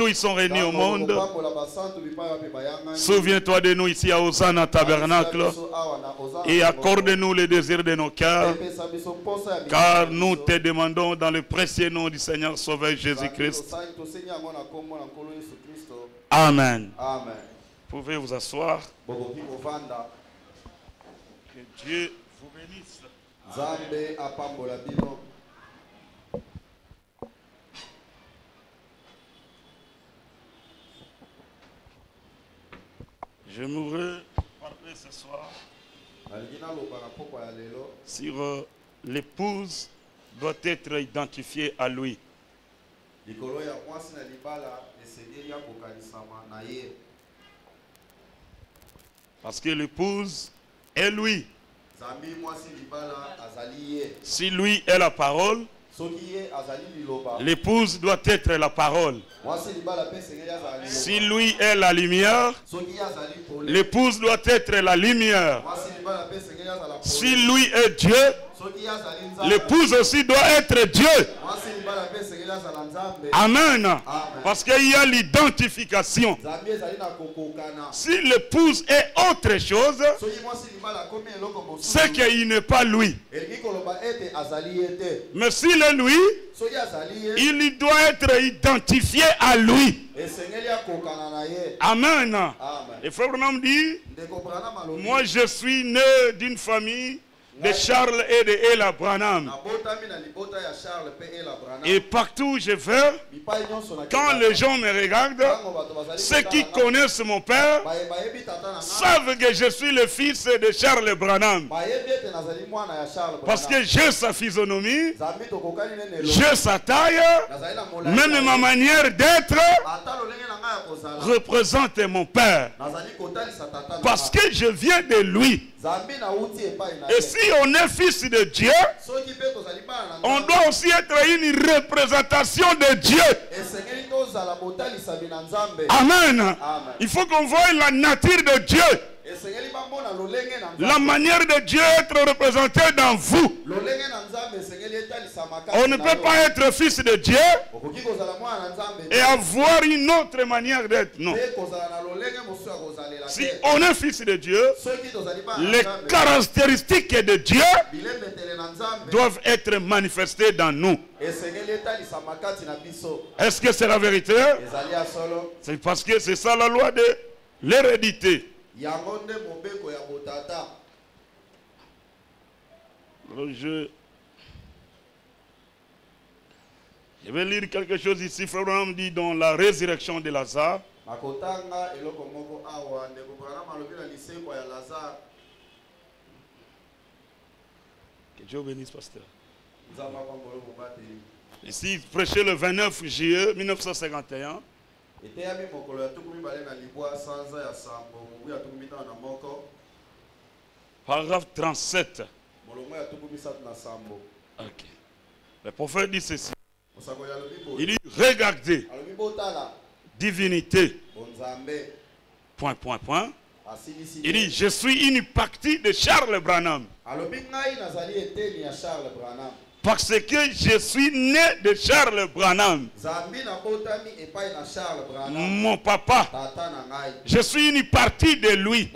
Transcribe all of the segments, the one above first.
partout ils sont réunis au monde. Souviens-toi de nous ici à Hosanna Tabernacle et accorde-nous les désirs de nos cœurs, car nous te demandons dans le précieux nom du Seigneur Sauveur Jésus-Christ. Amen. Amen. Vous pouvez vous asseoir. Que Dieu vous bénisse. Je voudrais parler ce soir sur l'épouse doit être identifiée à lui. Parce que l'épouse est lui. Si lui est la parole, l'épouse doit être la parole. Si lui est la lumière, l'épouse doit être la lumière. Si lui est Dieu, l'épouse aussi doit être Dieu. Amen. Parce qu'il y a l'identification. Si l'épouse est autre chose, c'est qu'il n'est pas lui. Mais s'il est lui, il doit être identifié à lui. Amen. Et Frère Branham dit, moi je suis né d'une famille de Charles et de Ella Branham. Et partout où je vais, quand les gens me regardent, ceux qui connaissent mon père savent que je suis le fils de Charles Branham. Parce que j'ai sa physionomie, j'ai sa taille, même ma manière d'être représente mon père. Parce que je viens de lui. Et si on est fils de Dieu, on doit aussi être une représentation de Dieu. Amen. Il faut qu'on voie la nature de Dieu. La manière de Dieu être représentée dans vous. On ne peut pas être fils de Dieu et avoir une autre manière d'être. Non. Si on est fils de Dieu, les caractéristiques de Dieu doivent être manifestées dans nous. Est-ce que c'est la vérité? C'est parce que c'est ça la loi de l'hérédité. Je vais lire quelque chose ici. Frère Branham dit dans la résurrection de Lazare. Que Dieu bénisse, pasteur. Ici, prêché le 29 juillet 1951. Paragraphe 37. Okay. Le prophète dit ceci. Il dit, regardez, divinité, point, point, point. Il dit, je suis une partie de Charles Branham. Parce que je suis né de Charles Branham. Mon papa. Je suis une partie de lui.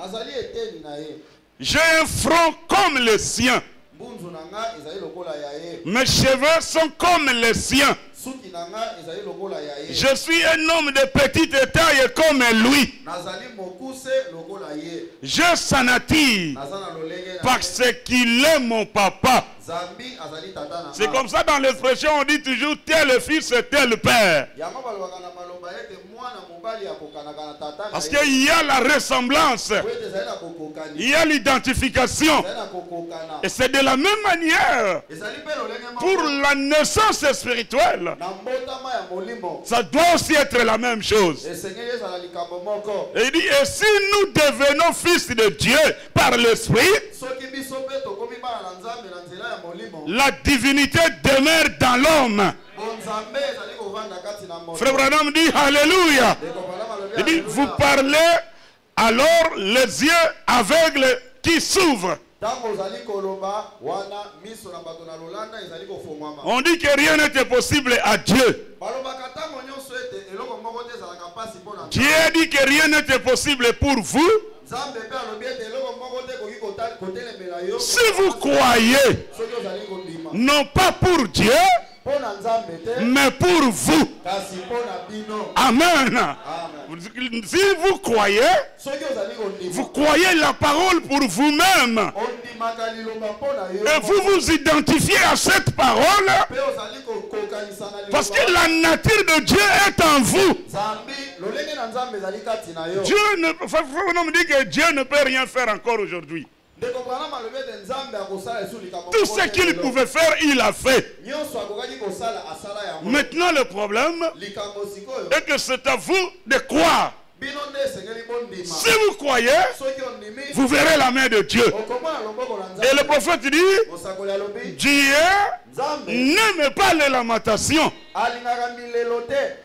J'ai un front comme le sien. Mes cheveux sont comme les siens. Je suis un homme de petite taille comme lui. Je s'en attire parce qu'il est mon papa. C'est comme ça dans l'expression on dit toujours tel fils tel père. Parce qu'il y a la ressemblance. Il y a l'identification. Et c'est de la même manière pour la naissance spirituelle. Ça doit aussi être la même chose. Et il dit, et si nous devenons fils de Dieu par l'Esprit, la divinité demeure dans l'homme. Frère Branham dit Alléluia. Il dit, vous parlez, alors les yeux aveugles qui s'ouvrent. On dit que rien n'était possible à Dieu. Dieu dit que rien n'était possible pour vous. Si vous croyez, non pas pour Dieu, mais pour vous. Amen. Si vous croyez la parole pour vous-même. Et vous vous identifiez à cette parole. Parce que la nature de Dieu est en vous. On me dit que Dieu ne peut rien faire encore aujourd'hui. Tout ce qu'il pouvait faire, il a fait. Maintenant, le problème est que c'est à vous de croire. Si vous croyez, vous verrez la main de Dieu. Et le prophète dit, Dieu n'aime pas les lamentations.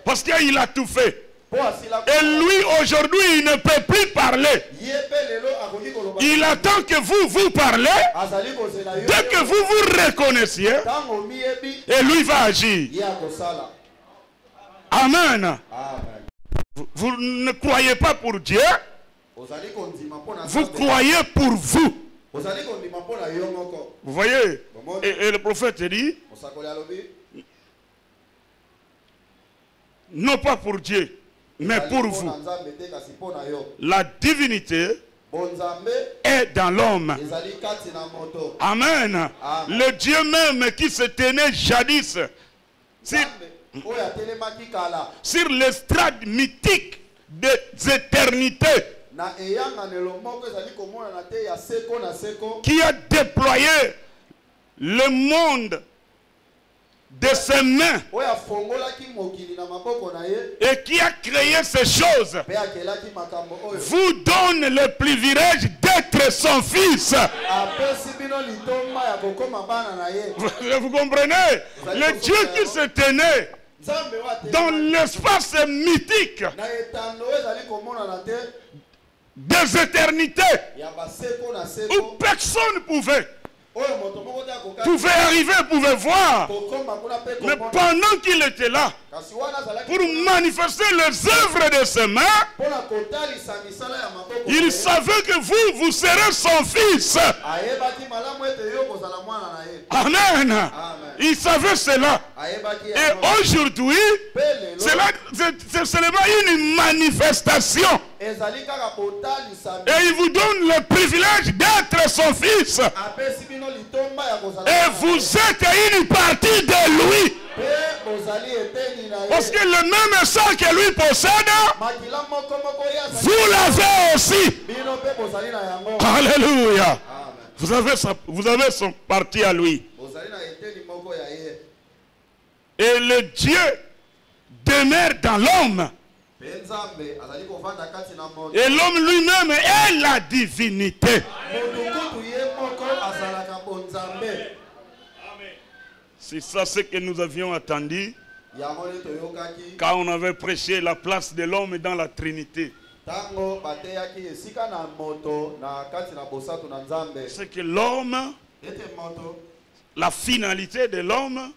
Parce qu'il a tout fait. Et lui, aujourd'hui, il ne peut plus parler. Il attend que vous parlez. Dès que vous vous reconnaissiez, et lui va agir. Amen. Vous ne croyez pas pour Dieu. Vous croyez pour vous. Vous voyez? Et le prophète dit, non pas pour Dieu, mais pour vous. La divinité est dans l'homme. Amen. Le Dieu même qui se tenait jadis sur l'estrade mythique des éternités, qui a déployé le monde de ses mains et qui a créé ces choses, vous donne le privilège d'être son fils. Vous comprenez? Le Dieu qui se tenait dans l'espace mythique des éternités où personne pouvait arriver, pouvait voir. Mais pendant qu'il était là, pour manifester les œuvres de ses mains, il savait que vous serez son fils. Amen. Il savait cela. Et aujourd'hui, c'est seulement une manifestation. Et il vous donne le privilège d'être son fils. Et vous êtes une partie de lui. Parce que le même sang que lui possède, vous l'avez aussi. Alléluia. Vous avez son parti à lui. Et le Dieu demeure dans l'homme. Et l'homme lui-même est la divinité. C'est ça ce que nous avions attendu quand on avait prêché la place de l'homme dans la Trinité. C'est que l'homme, la finalité de l'homme,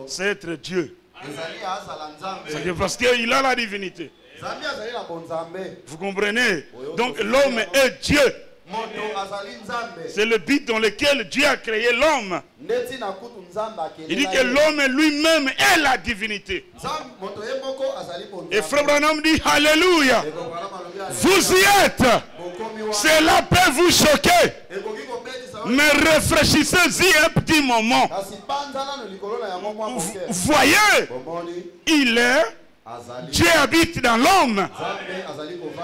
c'est être Dieu. C'est parce qu'il a la divinité. Vous comprenez? Donc l'homme est Dieu. C'est le but dans lequel Dieu a créé l'homme. Il dit que l'homme lui-même est la divinité. Et Frère Branham dit Alléluia. Vous y êtes. Cela peut vous choquer. Mais réfléchissez-y un petit moment. Vous voyez, il est, Dieu habite dans l'homme.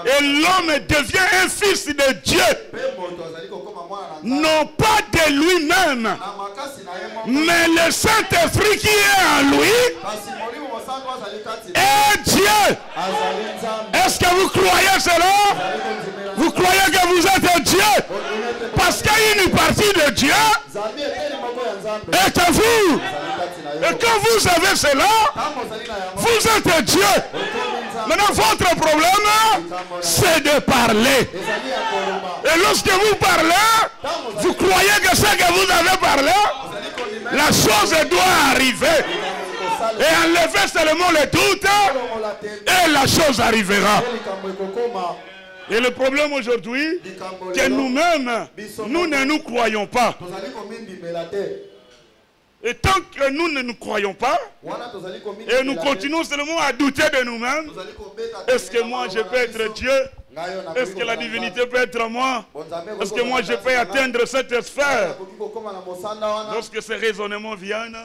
Et l'homme devient un fils de Dieu. Non pas de lui-même, mais le Saint-Esprit qui est en lui est Dieu. Est-ce que vous croyez cela? Vous croyez que vous êtes Dieu? Parce qu'il y a une partie de Dieu est en vous. Et quand vous avez cela, vous êtes Dieu. Maintenant, votre problème, c'est de parler. Et lorsque vous parlez, vous croyez que ce que vous avez parlé, la chose doit arriver. Et enlever seulement le doute, et la chose arrivera. Et le problème aujourd'hui, que nous-mêmes, nous ne nous croyons pas. Et tant que nous ne nous croyons pas, et nous continuons seulement à douter de nous-mêmes, est-ce que moi je peux être Dieu? Est-ce que la divinité peut être moi? Est-ce que moi je peux atteindre cette sphère? Lorsque ces raisonnements viennent,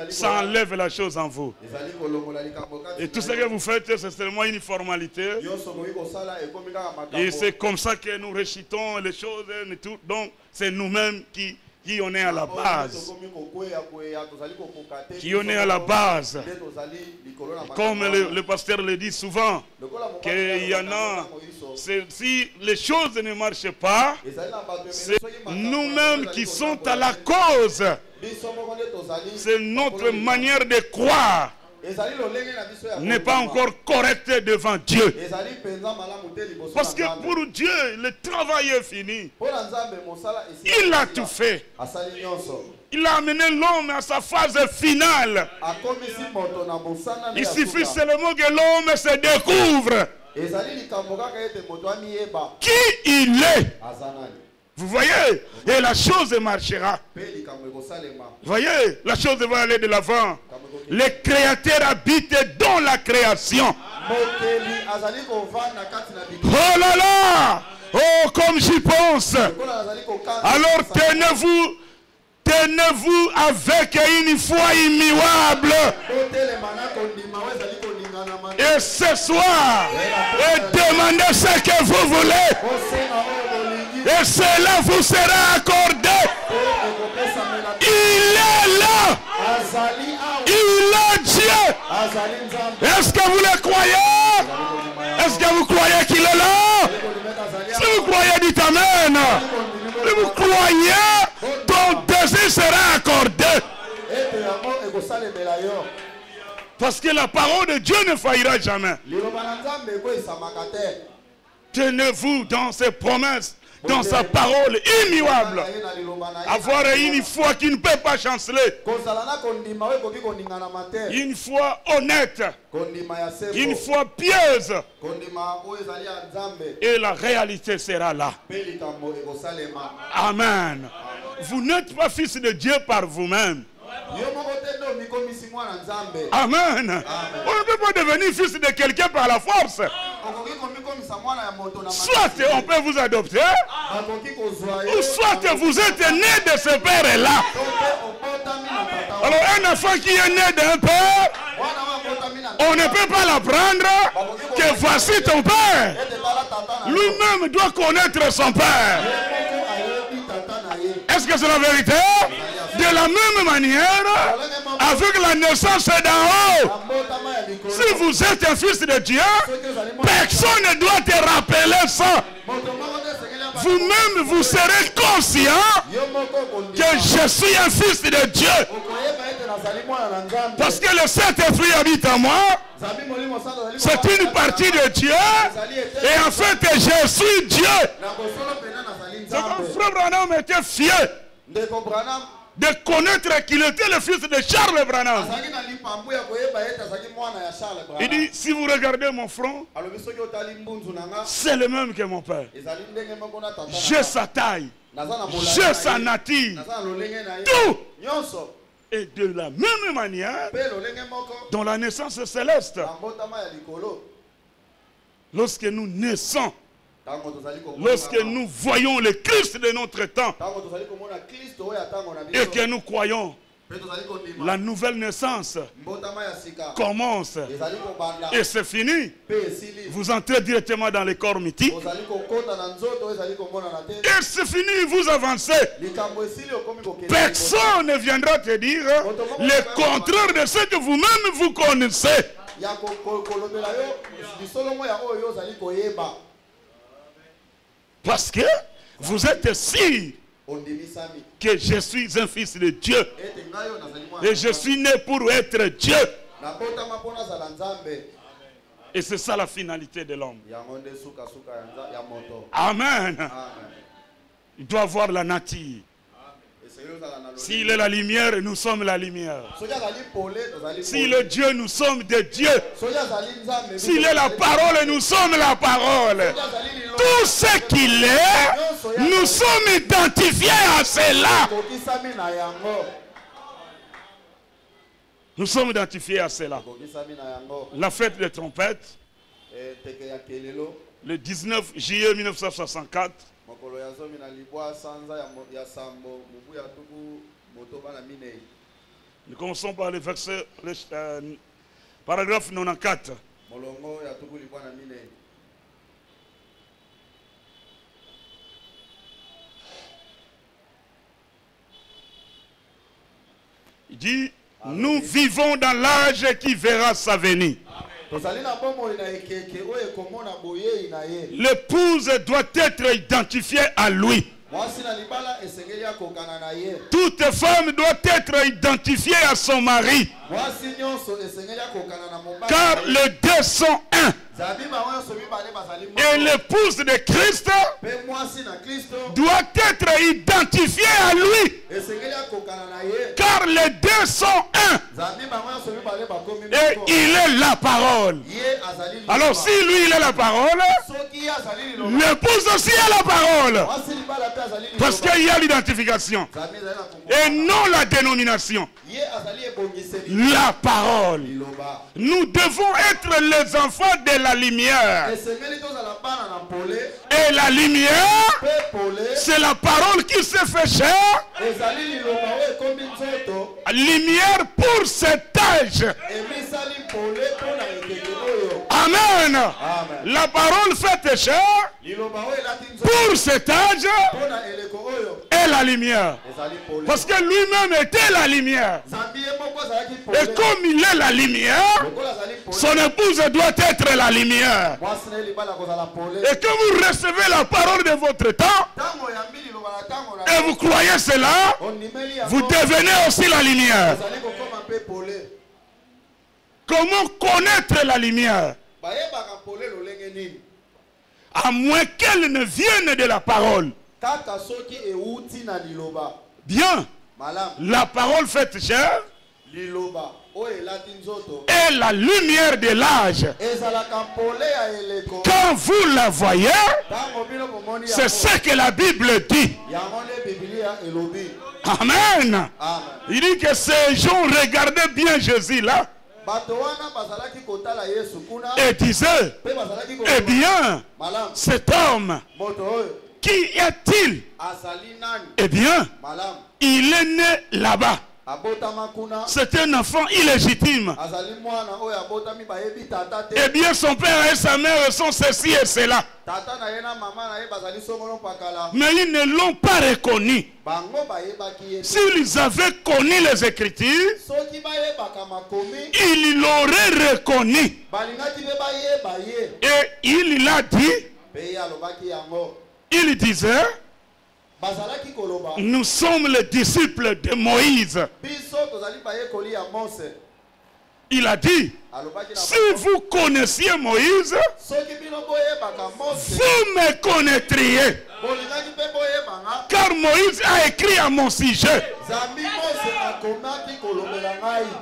ça enlève la chose en vous. Et tout ce que vous faites, c'est seulement une formalité. Et c'est comme ça que nous récitons les choses et tout. Donc c'est nous-mêmes qui on est à la base. Qui on est à la base. Comme le pasteur le dit souvent, qu'il y en a, si les choses ne marchent pas, c'est nous-mêmes qui sommes à la cause. C'est notre manière de croire n'est pas encore correcte devant Dieu. Parce que pour Dieu, le travail est fini. Il a tout fait. Il a amené l'homme à sa phase finale. Il suffit seulement que l'homme se découvre qui il est. Vous voyez? Et la chose marchera. Vous voyez? La chose va aller de l'avant. Le Créateur habite dans la création. Oh là là! Oh, comme j'y pense. Alors tenez-vous avec une foi immuable. Et ce soir, demandez ce que vous voulez. Et cela vous sera accordé. Il est là. Il est Dieu. Est-ce que vous le croyez? Est-ce que vous croyez qu'il est là? Si vous croyez, dites Amen. Si vous croyez, ton désir sera accordé. Parce que la parole de Dieu ne faillira jamais. Tenez-vous dans ses promesses, dans sa parole immuable. Avoir une foi qui ne peut pas chanceler. Une foi honnête. Une foi pieuse. Et la réalité sera là. Amen. Vous n'êtes pas fils de Dieu par vous-même. Amen. On ne peut pas devenir fils de quelqu'un par la force. Soit on peut vous adopter, ou soit vous êtes né de ce père-là. Alors un enfant qui est né d'un père, on ne peut pas l'apprendre que voici ton père. Lui-même doit connaître son père. Est-ce que c'est la vérité? De la même manière, avec la naissance d'en haut, si vous êtes un fils de Dieu, personne ne doit te rappeler ça. Vous-même, vous serez conscient que je suis un fils de Dieu. Parce que le Saint-Esprit habite en moi. C'est une partie de Dieu. Et en fait, je suis Dieu. Donc, frère Branham était fier de connaître qu'il était le fils de Charles Branham. Il dit, si vous regardez mon front, c'est le même que mon père. J'ai sa taille, j'ai sa nature, tout. Et de la même manière, dans la naissance céleste, lorsque nous naissons, lorsque nous voyons le Christ de notre temps et que nous croyons, la nouvelle naissance commence et c'est fini. Vous entrez directement dans les corps mythiques et c'est fini, vous avancez. Personne ne viendra te dire le contraire de ce que vous-même vous connaissez. Parce que vous êtes sûr que je suis un fils de Dieu. Et je suis né pour être Dieu. Et c'est ça la finalité de l'homme. Amen. Il doit avoir la nature. S'il est la lumière, nous sommes la lumière. S'il est Dieu, nous sommes des dieux. S'il est la parole, nous sommes la parole. Tout ce qu'il est, nous sommes identifiés à cela. Nous sommes identifiés à cela. La fête des trompettes, le 19 juillet 1964. Nous commençons par le verset, paragraphe 94. Il dit, nous vivons dans l'âge qui verra sa venue. L'épouse doit être identifiée à lui. Toute femme doit être identifiée à son mari. Car les deux sont un. Et l'épouse de Christ doit être identifiée à lui. Car les deux sont un. Et il est la parole. Alors si lui il est la parole, l'épouse aussi est la parole. Parce qu'il y a l'identification. Et non la dénomination. La parole. Nous devons être les enfants de la lumière. Et la lumière, c'est la parole qui se fait chair. Lumière pour cet âge. Amen. La parole faite chair pour cet âge est la lumière. Parce que lui-même était la lumière. Et comme il est la lumière, son épouse doit être la lumière. Et quand vous recevez la parole de votre temps, et vous croyez cela, vous devenez aussi la lumière. Comment connaître la lumière? À moins qu'elle ne vienne de la parole. Bien. La parole faite chair est la lumière de l'âge. Quand vous la voyez, c'est ce que la Bible dit. Amen. Il dit que ces gens regardaient bien Jésus là. Et disaient, eh bien, cet homme, qui est-il? Eh bien, il est né là-bas. C'est un enfant illégitime. Eh bien, son père et sa mère sont ceci et cela. Mais ils ne l'ont pas reconnu. S'ils avaient connu les Écritures, ils l'auraient reconnu. Et il l'a dit. Il disait, nous sommes les disciples de Moïse. Il a dit, si vous connaissiez Moïse, vous me connaîtriez. Car Moïse a écrit à mon sujet.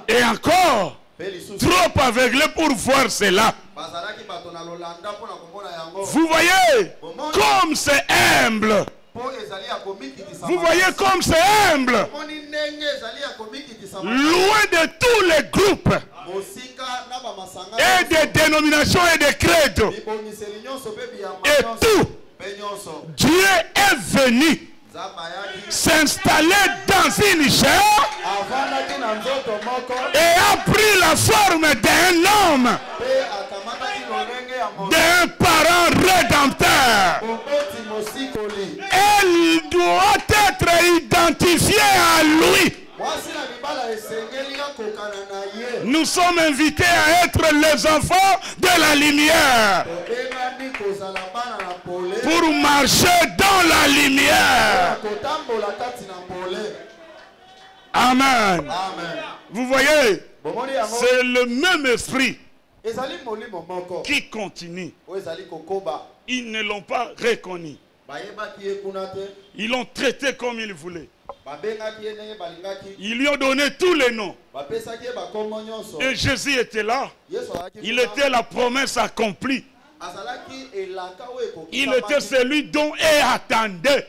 Et encore, trop aveuglé pour voir cela. Vous voyez comme c'est humble. Vous voyez comme c'est humble. Loin de tous les groupes et des dénominations et des credos et tout, Dieu est venu s'installer dans une chair et a pris la forme d'un homme, d'un parent rédempteur. Elle doit être identifiée à lui. Nous sommes invités à être les enfants de la lumière pour marcher dans la lumière. Amen. Vous voyez, c'est le même esprit qui continuent. Ils ne l'ont pas reconnu. Ils l'ont traité comme ils voulaient. Ils lui ont donné tous les noms. Et Jésus était là. Il était la promesse accomplie. Il était celui dont ils attendaient.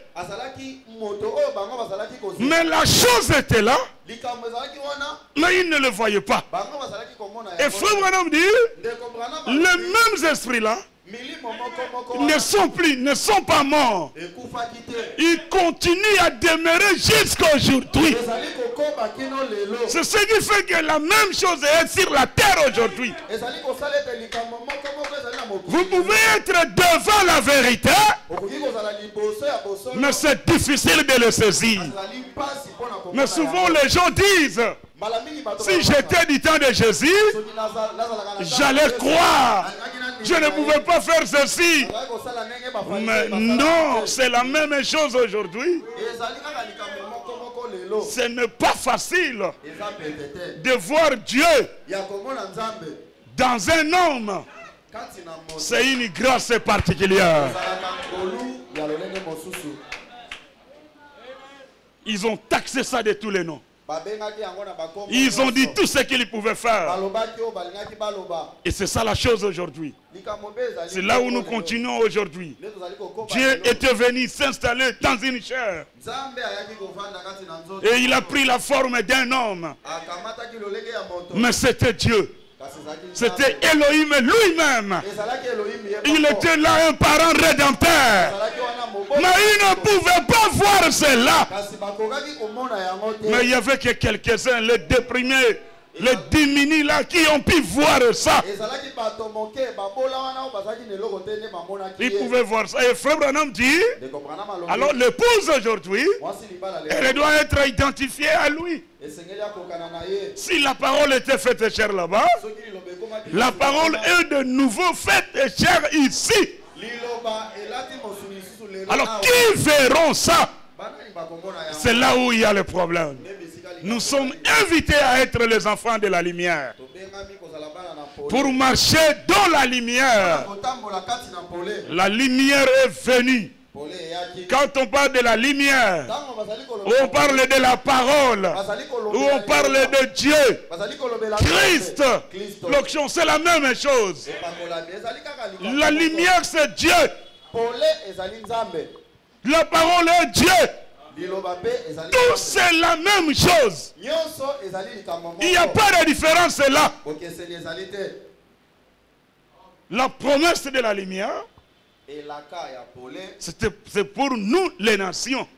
Mais la chose était là. Mais ils ne le voyaient pas. Et Frère Branham dit, les mêmes esprits là ne sont pas morts. Ils continuent à demeurer jusqu'à aujourd'hui. C'est ce qui fait que la même chose est sur la terre aujourd'hui. Vous pouvez être devant la vérité, mais c'est difficile de le saisir. Mais souvent les gens disent, si j'étais du temps de Jésus, j'allais croire. Je ne pouvais pas faire ceci. Mais non, c'est la même chose aujourd'hui. Ce n'est pas facile de voir Dieu dans un homme. C'est une grâce particulière. Ils ont taxé ça de tous les noms. Ils ont dit tout ce qu'ils pouvaient faire. Et c'est ça la chose aujourd'hui. C'est là où nous continuons aujourd'hui. Dieu était venu s'installer dans une chair. Et il a pris la forme d'un homme. Mais c'était Dieu. C'était Elohim lui-même. Il était là un parent rédempteur. Mais il ne pouvait pas voir cela. Mais il y avait que quelques-uns, les déprimés, les diminués là, qui ont pu voir ça. Ils pouvaient voir ça. Et Frère Branham dit, alors l'épouse aujourd'hui, elle doit être identifiée à lui. Si la parole était faite chère là-bas, la parole est de nouveau faite chère ici. Alors qui verront ça? C'est là où il y a le problème. Nous sommes invités à être les enfants de la lumière. Pour marcher dans la lumière. La lumière est venue. Quand on parle de la lumière, ou on parle de la parole, ou on parle de Dieu, Christ, l'onction, c'est la même chose. La lumière, c'est Dieu. La parole est Dieu. Tout c'est la même chose. Il n'y a pas de différence là. La promesse de la lumière, c'est pour nous les nations.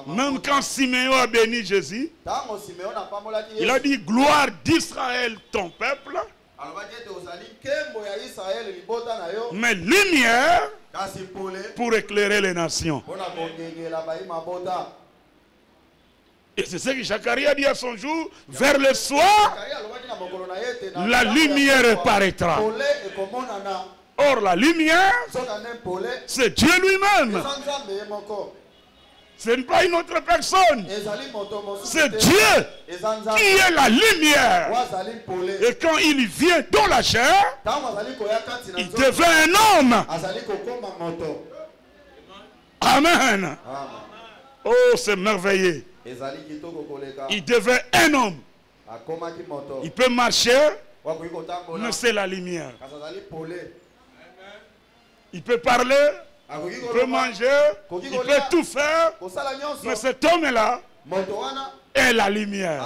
Même quand Siméon a béni Jésus, il a dit gloire d'Israël ton peuple, mais lumière pour éclairer les nations. Et c'est ce que Zacharie a dit à son jour, vers le soir, la lumière paraîtra. Or la lumière, c'est Dieu lui-même. Ce n'est pas une autre personne. C'est Dieu qui est la lumière. Et quand il vient dans la chair, il devient un homme. Amen. Oh, c'est merveilleux. Il devient un homme. Il peut marcher, mais c'est la lumière. Il peut parler, il peut manger, il peut tout faire, mais cet homme-là est la lumière.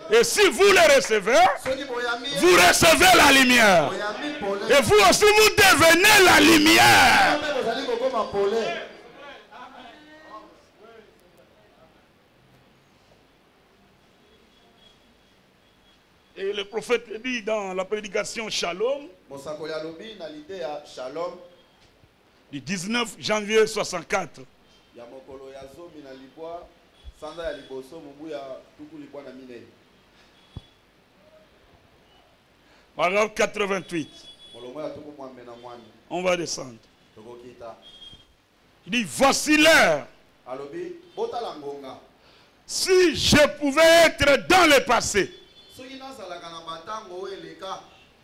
Et si vous le recevez, vous recevez la lumière. Et vous aussi, vous devenez la lumière. Et le prophète dit dans la prédication Shalom, du 19 janvier 64, paragraphe 88, on va descendre. Il dit, voici l'heure. Si je pouvais être dans le passé,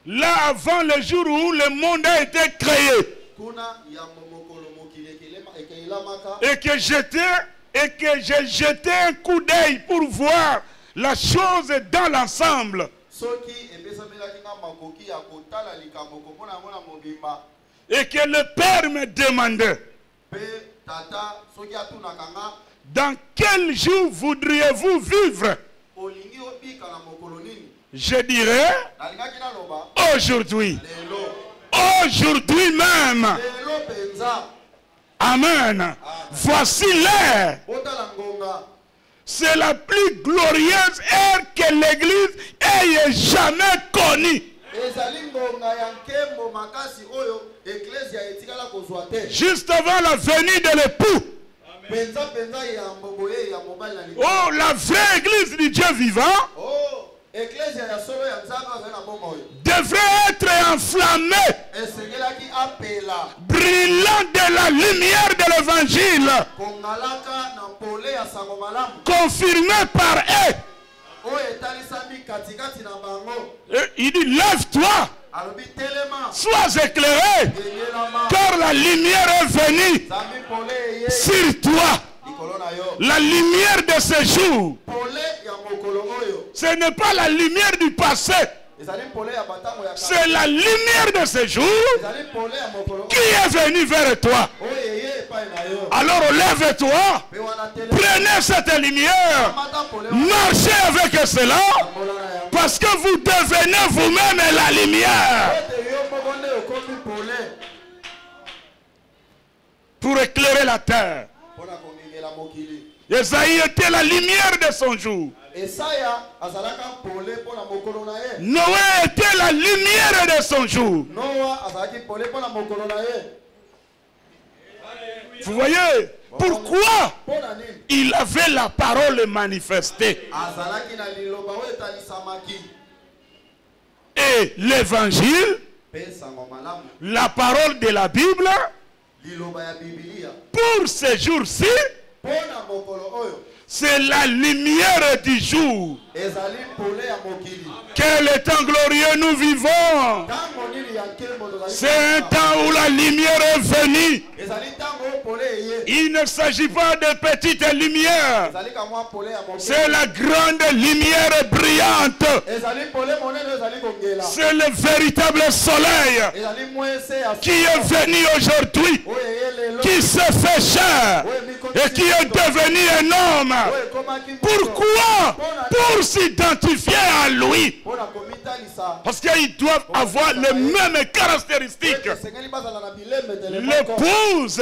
Là, avant le jour où le monde a été créé. Et que j'ai jeté un coup d'œil pour voir la chose dans l'ensemble. Et que le Père me demandait, dans quel jour voudriez-vous vivre? Je dirais, aujourd'hui. Aujourd'hui même. Amen. Voici l'heure. C'est la plus glorieuse ère que l'Église ait jamais connue. Juste avant la venue de l'époux. Oh, la vraie Église du Dieu vivant devrait être enflammée, brillant de la lumière de l'évangile, confirmée par eux. Et il dit, lève-toi, sois éclairé, car la lumière est venue sur toi. La lumière de ce jour, ce n'est pas la lumière du passé, c'est la lumière de ce jour qui est venue vers toi. Alors lève-toi, prenez cette lumière, marchez avec cela, parce que vous devenez vous-même la lumière pour éclairer la terre. Esaïe était la lumière de son jour. Noé était la lumière de son jour. Vous voyez pourquoi il avait la parole manifestée. Et l'évangile, la parole de la Bible, pour ces jours-ci, c'est la lumière du jour. Quel temps glorieux nous vivons. C'est un temps où la lumière est venue. Il ne s'agit pas de petites lumières. C'est la grande lumière brillante. C'est le véritable soleil qui est venu aujourd'hui, qui s'est fait chair et qui est devenu un homme. Pourquoi? Pour s'identifier à lui. Parce qu'ils doivent avoir les mêmes caractéristiques. L'épouse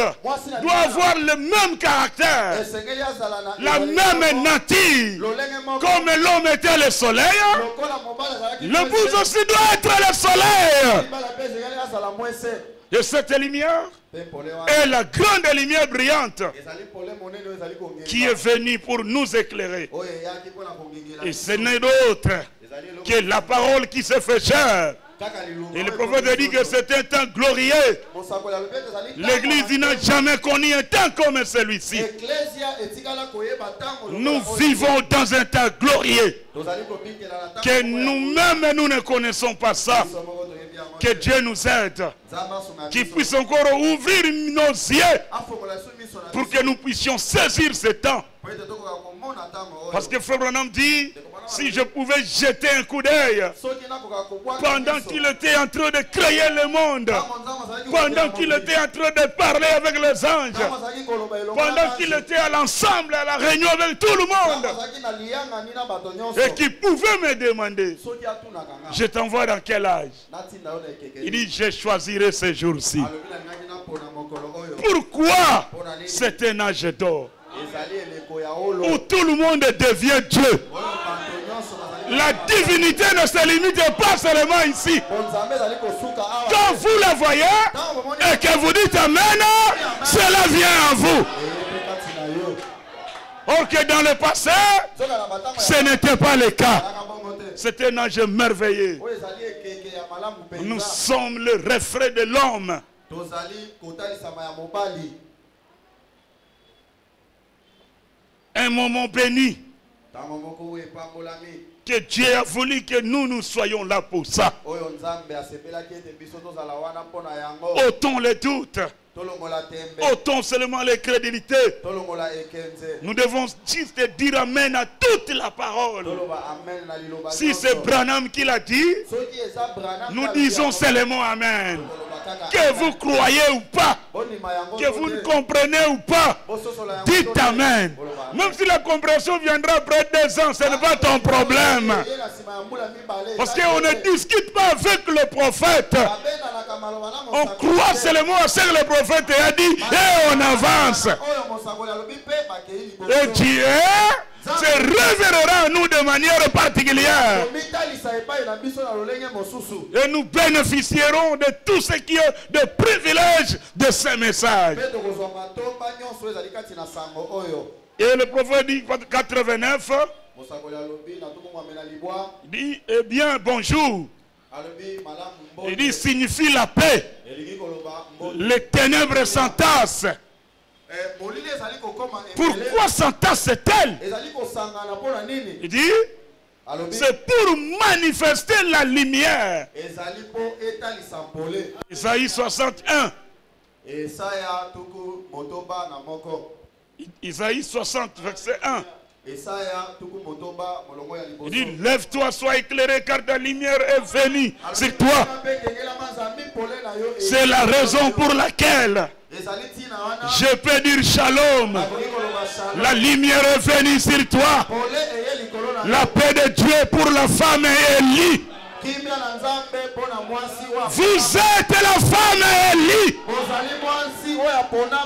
doit avoir le même caractère, la même nature. Comme l'homme était le soleil, l'épouse aussi doit être le soleil. Et cette lumière est la grande lumière brillante qui est venue pour nous éclairer. Et ce n'est d'autre que la parole qui se fait chair. Et le prophète dit que c'est un temps glorieux. L'Église n'a jamais connu un temps comme celui-ci. Nous vivons dans un temps glorieux que nous-mêmes nous ne connaissons pas ça. Que Dieu nous aide, qu'il puisse encore ouvrir nos yeux pour que nous puissions saisir ce temps. Parce que Frère Branham dit, si je pouvais jeter un coup d'œil pendant qu'il était en train de créer le monde, pendant qu'il était en train de parler avec les anges, pendant qu'il était à l'ensemble, à la réunion avec tout le monde, et qu'il pouvait me demander, je t'envoie dans quel âge? Il dit, je choisirai ce jour-ci. Pourquoi? C'est un âge d'or où tout le monde devient Dieu. La divinité ne se limite pas seulement ici. Quand vous la voyez et que vous dites Amen, cela vient à vous. Or que dans le passé, ce n'était pas le cas. C'est un âge merveilleux. Nous sommes le reflet de l'homme. Un moment béni. que Dieu a voulu que nous soyons là pour ça. Ôtons les doutes. Ôtons seulement les crédulité. Nous devons juste dire amen à toute la parole. Si c'est Branham qui l'a dit, nous disons seulement amen. Que vous croyez ou pas, que vous ne comprenez ou pas, dites amen. Même si la compréhension viendra après 2 ans, ce n'est pas ton problème. Parce qu'on ne discute pas avec le prophète. On croit seulement à ce que le prophète a dit et on avance. Et Dieu se révélera à nous de manière particulière. Et nous bénéficierons de tout ce qui est de privilèges de ce message. Et le prophète dit 89, il dit, eh bien, bonjour. Il dit, signifie la paix. Les ténèbres s'entassent. Pourquoi s'entassent-elles? Il dit, c'est pour manifester la lumière. Isaïe 61. Isaïe 60, verset 1. Il dit, lève-toi, sois éclairé, car ta lumière est venue sur toi. C'est la raison pour laquelle je peux dire shalom. La lumière est venue sur toi. La paix de Dieu pour la femme Élie. Vous êtes la femme Élie.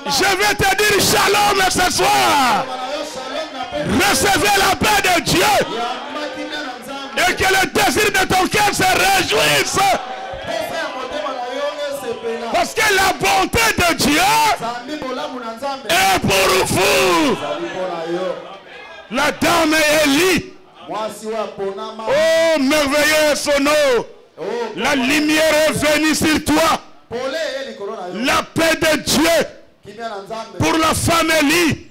Je vais te dire shalom ce soir. Recevez la paix de Dieu. Et que le désir de ton cœur se réjouisse. Parce que la bonté de Dieu est pour vous. La dame Élie. Oh, merveilleux son nom. La lumière est venue sur toi. La paix de Dieu pour la femme Élie.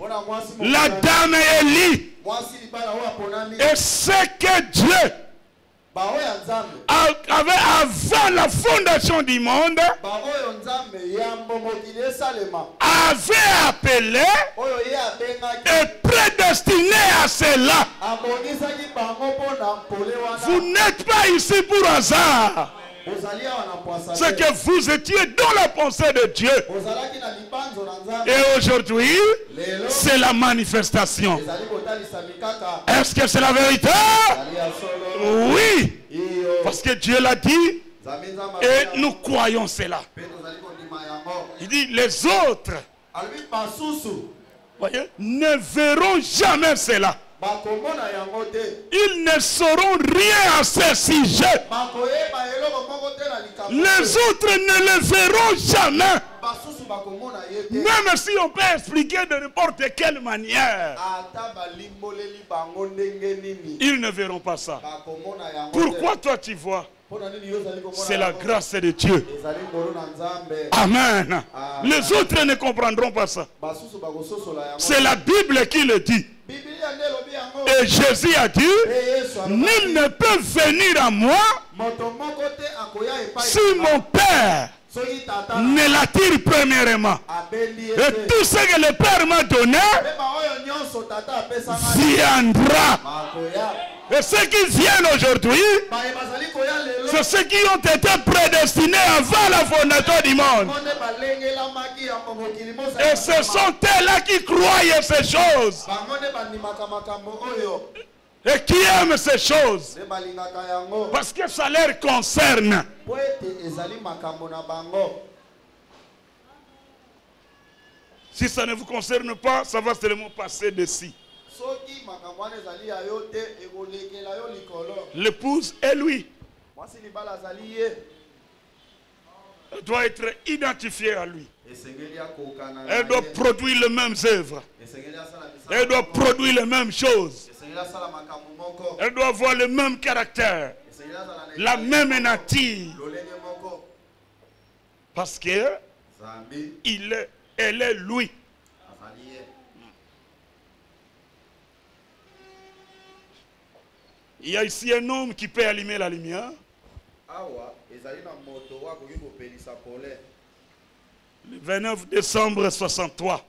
La dame Élie. Et ce que Dieu avait avant la fondation du monde, avait appelé et prédestiné à cela. Vous n'êtes pas ici pour hasard. C'est que vous étiez dans la pensée de Dieu. Et aujourd'hui, c'est la manifestation. Est-ce que c'est la vérité? Oui. Parce que Dieu l'a dit et nous croyons cela. Il dit les autres, voyez, ne verront jamais cela. Ils ne sauront rien à ce sujet. Les autres ne le verront jamais. Même si on peut expliquer de n'importe quelle manière, ils ne verront pas ça. Pourquoi toi tu vois? C'est la grâce de Dieu. Amen. Les autres ne comprendront pas ça. C'est la Bible qui le dit. Et Jésus a dit, nul ne peut venir à moi si mon Père ne l'attire premièrement. Et tout ce que le Père m'a donné viendra. Et ceux qui viennent aujourd'hui, c'est ceux qui ont été prédestinés avant la fondation du monde. Et ce sont eux-là qui croient ces choses. Et qui aiment ces choses. Parce que ça leur concerne. Si ça ne vous concerne pas, ça va seulement passer d'ici. L'épouse et lui. Elle doit être identifiée à lui. Elle doit produire les mêmes œuvres. Elle doit produire les mêmes choses. Elle doit avoir le même caractère. La même nature. Parce que elle est lui. Il y a ici un homme qui peut allumer la lumière. Le 29 décembre 63.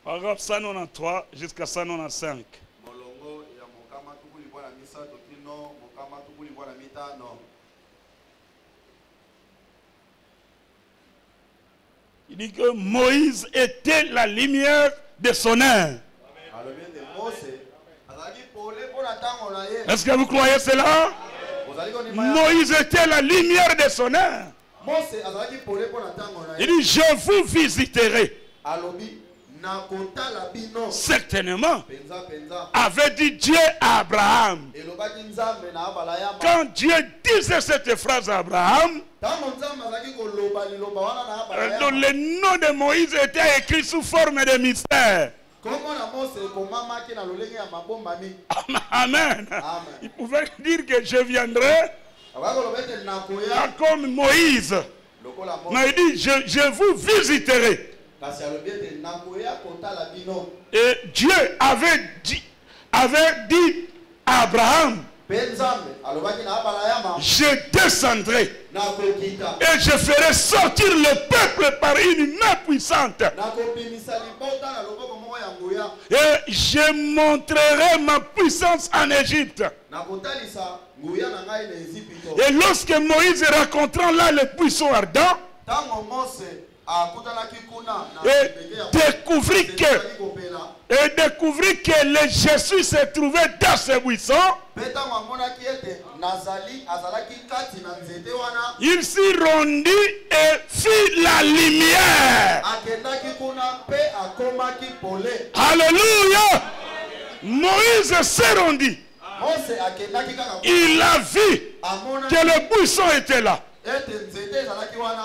Paragraphe 193 jusqu'à 195. Il dit que Moïse était la lumière de son ère. Est-ce que vous croyez cela? Moïse était la lumière de son ère. Il dit, je vous visiterai. Certainement, avait dit Dieu à Abraham. Quand Dieu disait cette phrase à Abraham, le nom de Moïse était écrit sous forme de mystère. Amen. Il pouvait dire que je viendrai comme Moïse. Mais il dit, je vous visiterai. Et Dieu avait dit à Abraham, je descendrai et je ferai sortir le peuple par une main puissante. Et je montrerai ma puissance en Égypte. Et lorsque Moïse rencontrant là le buisson ardent, et découvrit que le Jésus se trouvait dans ce buisson, il s'y rendit et fit la lumière. Alléluia. Moïse s'est rendu. Il a vu que le buisson était là.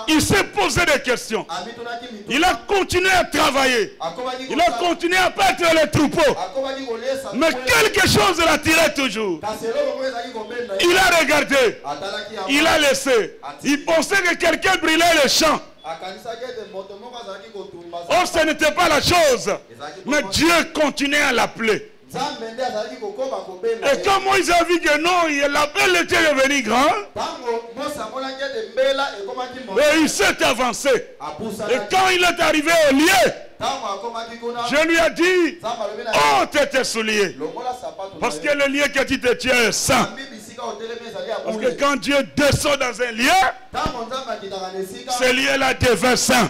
Il s'est posé des questions. Il a continué à travailler. Il a continué à battre les troupeaux. Mais quelque chose l'attirait toujours. Il a regardé. Il a laissé. Il pensait que quelqu'un brûlait le champ. Oh, ce n'était pas la chose. Mais Dieu continuait à l'appeler. Et quand Moïse a vu que non, l'appel était devenu grand, et il s'est avancé. Et quand il est arrivé au lieu, je lui ai dit, ôte tes souliers. Parce que le lieu que tu te tiens est saint. Parce que quand Dieu descend dans un lieu, ce lieu-là devient saint.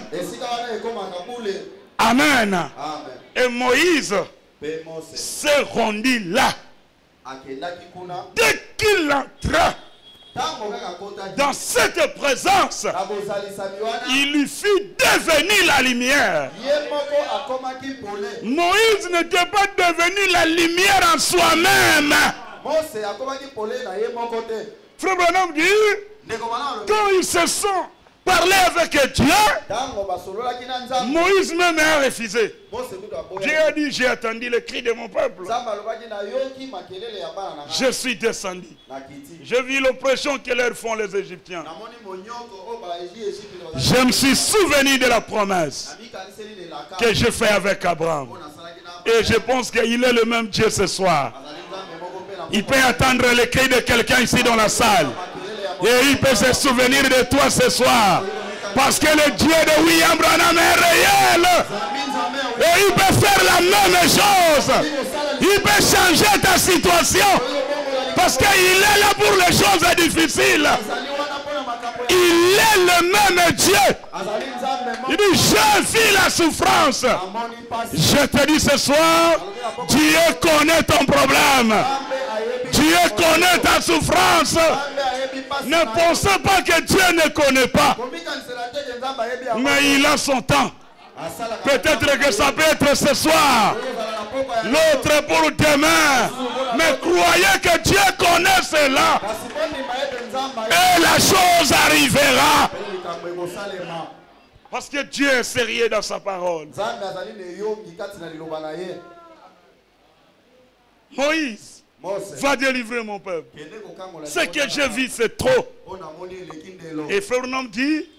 Amen. Et Moïse s'est rendu là. Dès qu'il entra dans cette présence, il lui fit devenir la lumière. Moïse n'était pas devenu la lumière en soi-même. Frère Branham dit, quand ils se sont parlé avec Dieu, Moïse même a refusé. Dieu a dit, j'ai attendu le cri de mon peuple. Je suis descendu. J'ai vu l'oppression que leur font les Égyptiens. Je me suis souvenu de la promesse que je fais avec Abraham. Et je pense qu'il est le même Dieu ce soir. Il peut attendre le cri de quelqu'un ici dans la salle. Et il peut se souvenir de toi ce soir. Parce que le Dieu de William Branham est réel. Et il peut faire la même chose. Il peut changer ta situation. Parce qu'il est là pour les choses difficiles. Il est le même Dieu. Il dit, je vis la souffrance. Je te dis ce soir, Dieu connaît ton problème. Dieu connaît ta souffrance. Ne pensez pas que Dieu ne connaît pas. Mais il a son temps. Peut-être que ça peut être ce soir. L'autre pour demain. Mais croyez que Dieu connaît cela. Et la chose arrivera. Parce que Dieu est sérieux dans sa parole. Moïse va délivrer mon peuple. Ce que j'ai vu, c'est trop. Et Frère Branham dit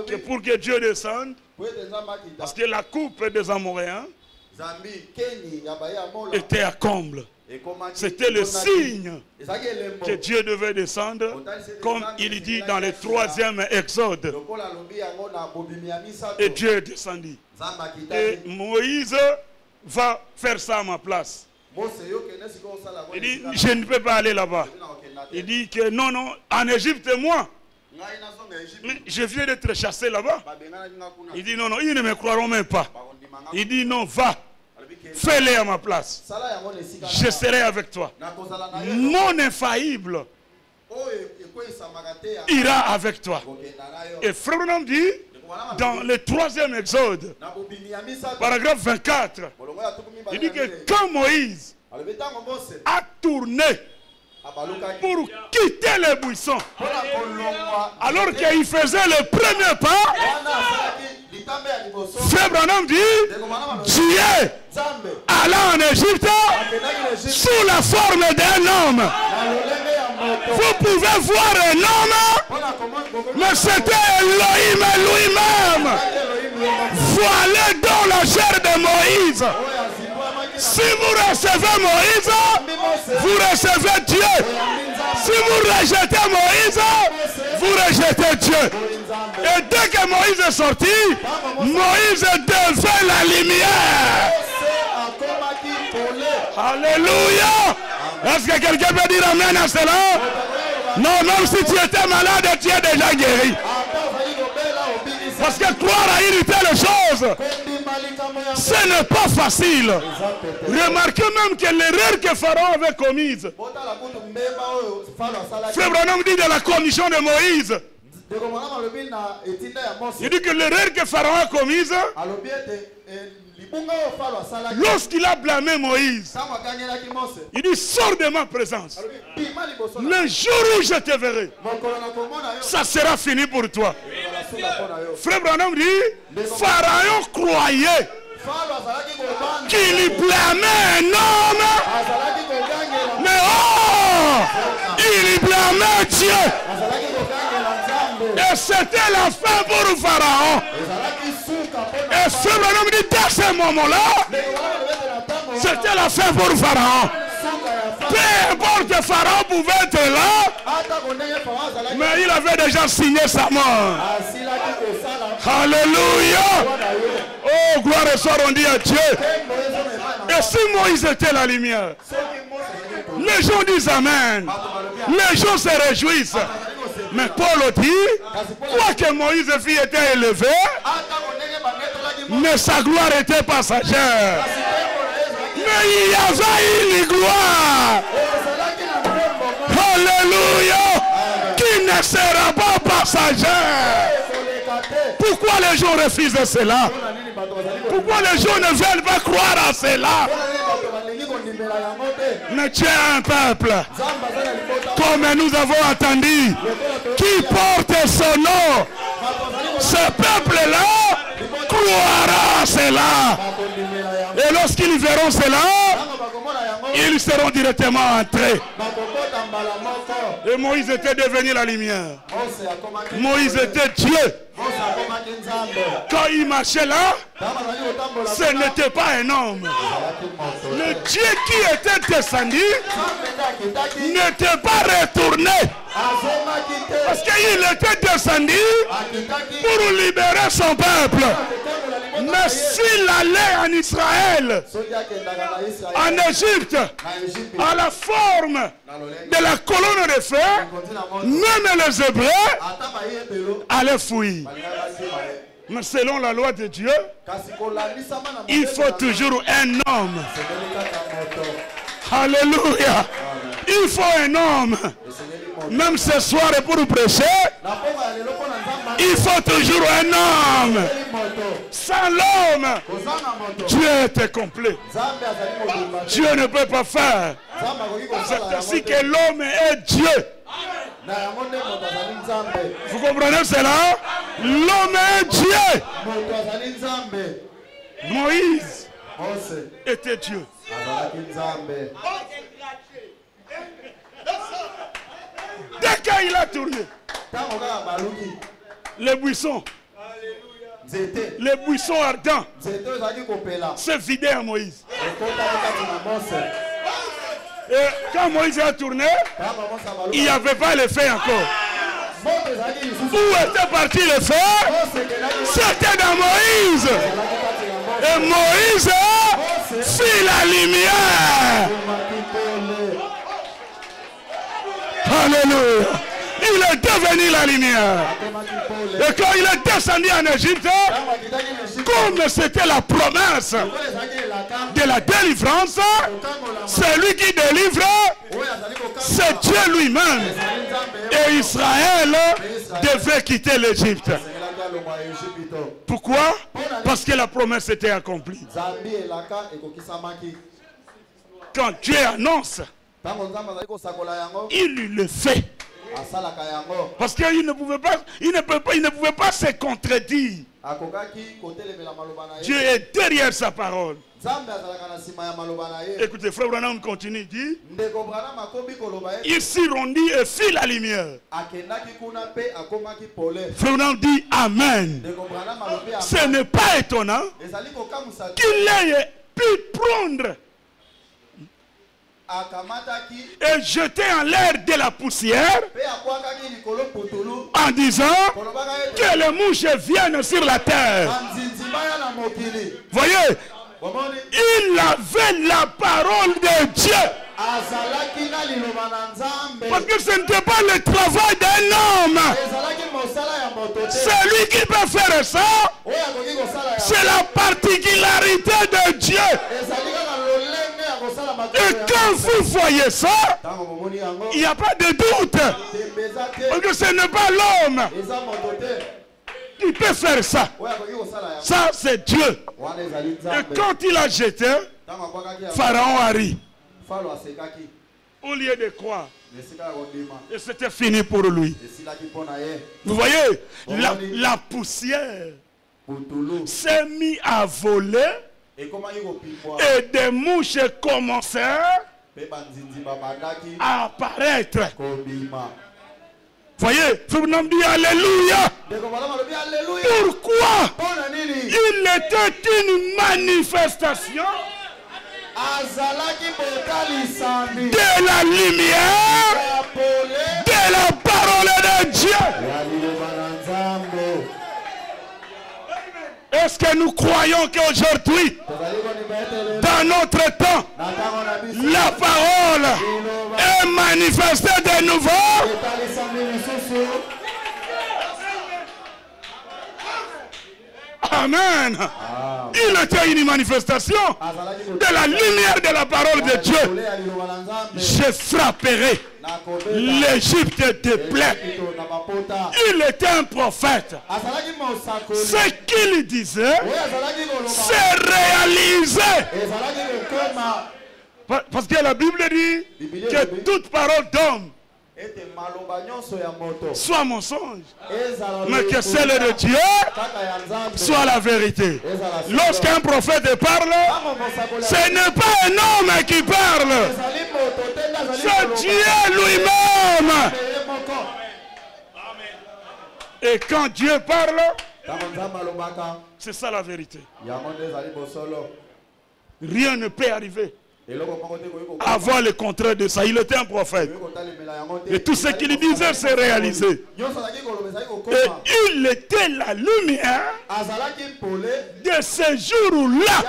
que pour que Dieu descende, parce que la coupe des Amoréens était à comble. C'était le signe que Dieu devait descendre, comme il dit dans le 3e Exode. Et Dieu est descendu. Et Moïse va faire ça à ma place. Il dit, je ne peux pas aller là-bas. Il dit que non, non, en Égypte, moi, mais je viens d'être chassé là-bas. Il dit non, non, ils ne me croiront même pas. Il dit non, va. Fais-les à ma place. Je serai avec toi. Mon infaillible ira avec toi. Et Frère Branham dit, dans le 3e Exode, paragraphe 24, il dit que quand Moïse a tourné pour quitter les buissons, alors qu'il faisait le premier pas, Frère Branham dit, Dieu alla en Égypte sous la forme d'un homme. Vous pouvez voir un homme, mais c'était Elohim lui-même, voilé dans la chair de Moïse. Si vous recevez Moïse, vous recevez Dieu. Si vous rejetez Moïse, vous rejetez Dieu. Et dès que Moïse est sorti, Moïse devait la lumière. Alléluia. Est-ce que quelqu'un peut dire amen à cela? Non, même si tu étais malade, tu es déjà guéri. Parce que croire à une telle chose, ce n'est pas facile. Remarquez même que l'erreur que Pharaon avait commise. Frère Branham dit de la commission de Moïse. Il dit que l'erreur que Pharaon a commise, lorsqu'il a blâmé Moïse, il dit sors de ma présence. Le jour où je te verrai, ça sera fini pour toi. Frère Branham dit, Pharaon croyait qu'il blâmait un homme, mais oh, il blâmait Dieu. Et c'était la fin pour Pharaon. Et Frère Branham dit, dans ce moment-là, c'était la fin pour Pharaon. Peu importe, Pharaon pouvait être là, mais il avait déjà signé sa mort. Alléluia. Oh, gloire et soit rendue à Dieu. Et si Moïse était la lumière, les gens disent Amen. Les gens se réjouissent. Mais Paul dit, quoique Moïse fille était élevé, mais sa gloire était passagère. Mais il y avait une gloire. Alléluia. Qui ne sera pas passagère. Pourquoi les gens refusent cela? Pourquoi les gens ne veulent pas croire à cela? Mais tu es un peuple, comme nous avons entendu, qui porte son nom. Ce peuple-là croira à cela. Et lorsqu'ils verront cela, ils seront directement entrés. Et Moïse était devenu la lumière. Moïse était Dieu. Quand il marchait là, ce n'était pas un homme. Le Dieu qui était descendu n'était pas retourné. Parce qu'il était descendu pour libérer son peuple. Mais s'il allait en Israël, en Égypte, à la forme de la colonne de feu, même les Hébreux allaient fuir. Mais selon la loi de Dieu, il faut toujours un homme. Alléluia. Il faut un homme. Même ce soir pour prêcher, il faut toujours un homme. Sans l'homme, Dieu était complet. Dieu ne peut pas faire. C'est ainsi que l'homme est Dieu. Vous comprenez cela? L'homme est Dieu. Moïse était Dieu. quand il a tourné, les buissons ardents se vidaient à Moïse. Et quand Moïse a tourné, il n'y avait pas le feu encore. Où était parti le feu? C'était dans Moïse. Et Moïse fit la lumière. Alléluia. Il est devenu la lumière. Et quand il est descendu en Égypte, comme c'était la promesse de la délivrance, celui qui délivre, c'est Dieu lui-même. Et Israël devait quitter l'Égypte. Pourquoi? Parce que la promesse était accomplie. Quand Dieu annonce, il le fait. Parce qu'il ne pouvait pas se contredire. Dieu est derrière sa parole. Écoutez, frère Branham continue, dit, il s'y rendit et fit la lumière. Frère Branham dit Amen. Ce n'est pas étonnant qu'il ait pu prendre et jeter en l'air de la poussière en disant que les mouches viennent sur la terre. Voyez, il avait la parole de Dieu. Parce que ce n'était pas le travail d'un homme. Celui qui peut faire ça, c'est la particularité de Dieu. Et quand vous voyez ça, il n'y a pas de doute. Parce que ce n'est pas l'homme qui peut faire ça. Ça, c'est Dieu. Et quand il a jeté, Pharaon a ri. Au lieu de croire. Et c'était fini pour lui. Vous voyez, la poussière s'est mise à voler. Et des mouches commencèrent à apparaître. Voyez, vous nous dites Alléluia. Pourquoi? Il était une manifestation de la lumière, de la parole de Dieu. Est-ce que nous croyons qu'aujourd'hui, dans notre temps, la parole est manifestée de nouveau? Amen. Il était une manifestation de la lumière de la parole de Dieu. Je frapperai l'Égypte de plaie. Il était un prophète. Ce qu'il disait, c'est réalisé. Parce que la Bible dit que toute parole d'homme soit mensonge, mais que celle de Dieu soit la vérité. Lorsqu'un prophète parle, ce n'est pas un homme qui parle, c'est Dieu lui-même. Et quand Dieu parle, c'est ça la vérité. Rien ne peut arriver avoir le contraire de ça. Il était un prophète. Et tout ce qu'il disait s'est réalisé. Et il était la lumière de ce jour-là.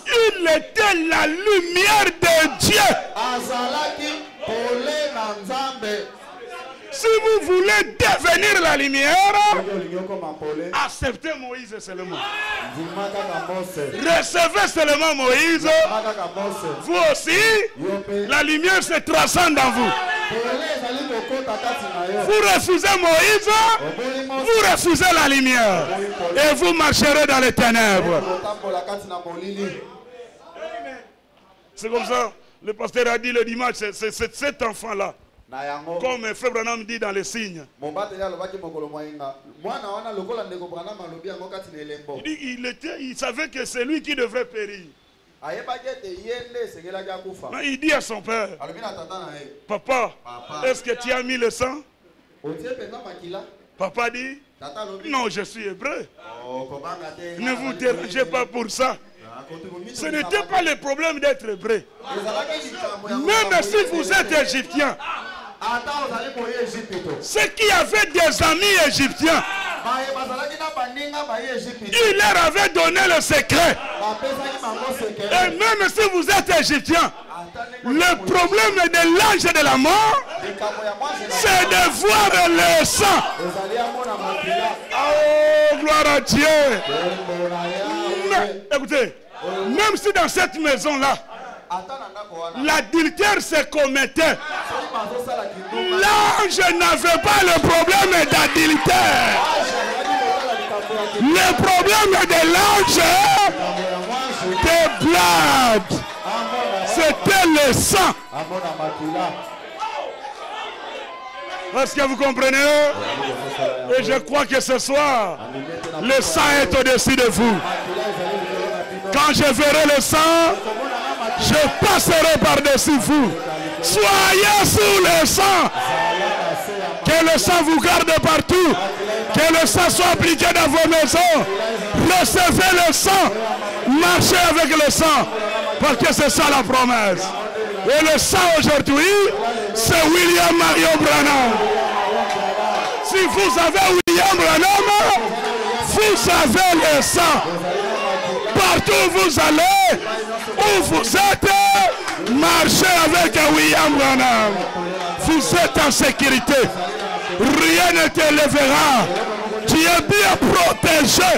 Il était la lumière de Dieu. Si vous voulez devenir la lumière, acceptez Moïse seulement. Recevez seulement Moïse. Vous aussi, la lumière se transcende dans vous. Vous refusez Moïse, vous refusez la lumière. Et vous marcherez dans les ténèbres. C'est comme ça. Le pasteur a dit le dimanche, c'est cet enfant-là. Comme Frère Branham dit dans les signes. Il savait que c'est lui qui devrait périr. Mais il dit à son père, papa, est-ce que tu as mis le sang? Papa dit, non, je suis hébreu. Ne vous dérangez pas pour ça. Ce n'était pas le problème d'être hébreu. Même si vous êtes égyptien, ceux qui avaient des amis égyptiens, il leur avait donné le secret. Et même si vous êtes égyptien, le problème de l'ange de la mort, c'est de voir le sang. Oh, gloire à Dieu. Mais, écoutez, même si dans cette maison-là, l'adultère se commettait, l'ange n'avait pas le problème d'adultère. Le problème de l'ange de blood, c'était le sang. Est-ce que vous comprenez? Et je crois que ce soir, le sang est au-dessus de vous. Quand je verrai le sang, je passerai par-dessus vous. Soyez sous le sang. Que le sang vous garde partout. Que le sang soit appliqué dans vos maisons. Recevez le sang. Marchez avec le sang. Parce que c'est ça la promesse. Et le sang aujourd'hui, c'est William Mario Branham. Si vous avez William Branham, vous avez le sang. Partout où vous allez, où vous êtes, marchez avec William Branham. Vous êtes en sécurité. Rien ne te lèvera. Tu es bien protégé.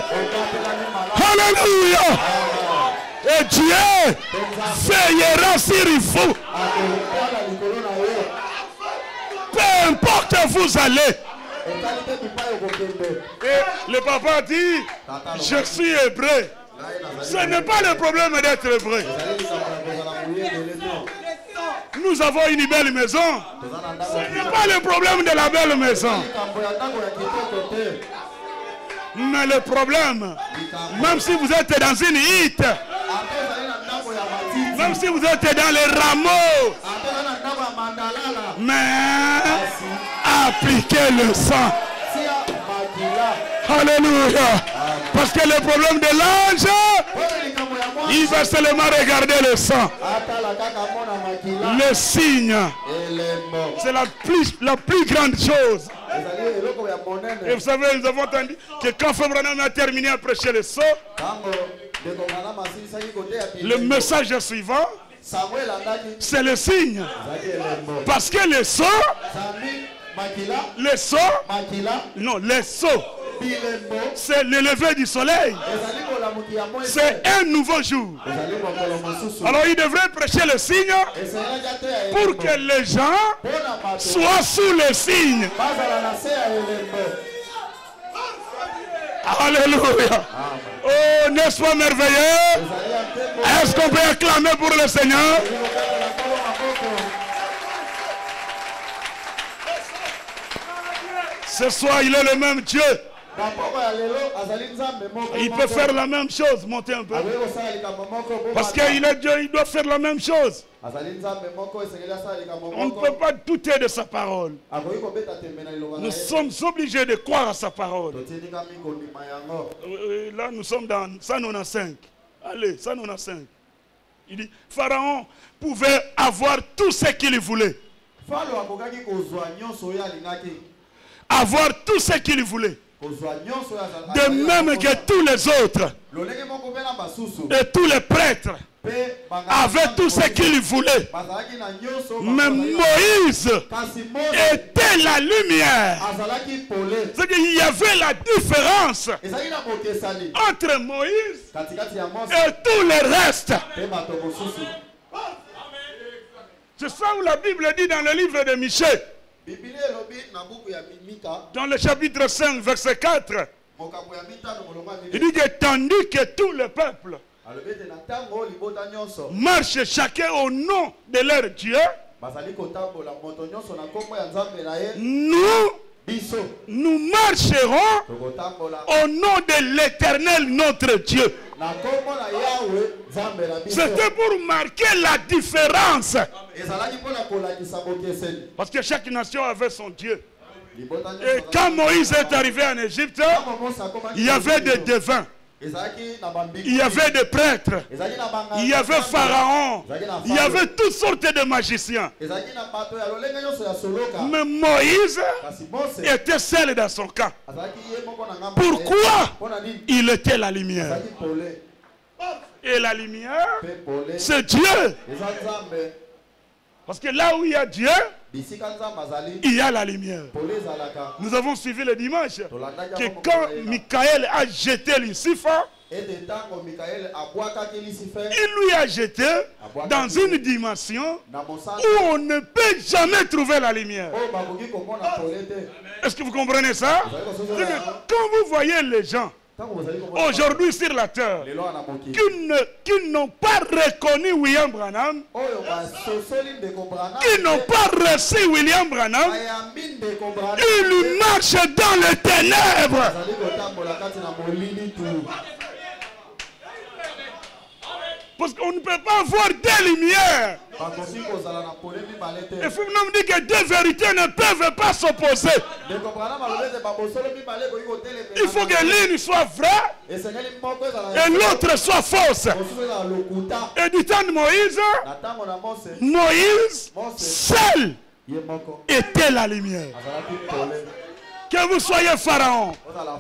Alléluia. Et Dieu veillera sur vous. Peu importe où vous allez. Et le papa dit, je suis hébreu. Ce n'est pas le problème d'être hébreu. Nous avons une belle maison. Ce n'est pas le problème de la belle maison. Mais le problème, même si vous êtes dans une hutte, même si vous êtes dans les rameaux, mais appliquez le sang. Alléluia. Parce que le problème de l'ange, il va seulement regarder le sang. Le signe, c'est la plus grande chose. Et vous savez, nous avons entendu que quand Frère Branham a terminé à prêcher le sceau, le message suivant, c'est le signe. Parce que le sceau, non, le sceau, c'est le lever du soleil. C'est un nouveau jour. Alors il devrait prêcher le signe pour que les gens soient sous le signe. Alléluia. Oh, n'est-ce pas merveilleux? Est-ce qu'on peut acclamer pour le Seigneur? Ce soir, il est le même Dieu. Il peut faire la même chose. Montez un peu. Parce qu'il est Dieu, il doit faire la même chose. On ne peut pas douter de sa parole. Nous sommes obligés de croire à sa parole. Là, nous sommes dans 195. Allez, 195. Il dit, Pharaon pouvait avoir tout ce qu'il voulait. Avoir tout ce qu'il voulait. De même que tous les autres et tous les prêtres avaient tout ce qu'ils voulaient. Mais Moïse était la lumière. C'est qu'il y avait la différence entre Moïse et tout le reste. C'est ça où la Bible dit dans le livre de Michée. Dans le chapitre 5, verset 4, il dit que tandis que tout le peuple marche chacun au nom de leur Dieu, nous nous marcherons au nom de l'Éternel notre Dieu. C'était pour marquer la différence. Parce que chaque nation avait son Dieu. Et quand Moïse est arrivé en Égypte, il y avait des devins. Il y avait des prêtres, il y avait Pharaon, il y avait toutes sortes de magiciens. Mais Moïse était seul dans son camp. Pourquoi? Il était la lumière. Et la lumière, c'est Dieu. Parce que là où il y a Dieu, il y a la lumière. Nous avons suivi le dimanche que quand Michael a jeté Lucifer, il lui a jeté dans une dimension où on ne peut jamais trouver la lumière. Est-ce que vous comprenez ça? Quand vous voyez les gens aujourd'hui sur la terre qui n'ont pas reconnu William Branham, qui n'ont pas reçu William Branham, ils marchent dans les ténèbres. Parce qu'on ne peut pas avoir deux lumières. Il faut nous dire que deux vérités ne peuvent pas s'opposer. Il faut que l'une soit vraie et l'autre soit fausse. Et du temps de Moïse, Moïse seul était la lumière. Que vous soyez Pharaon,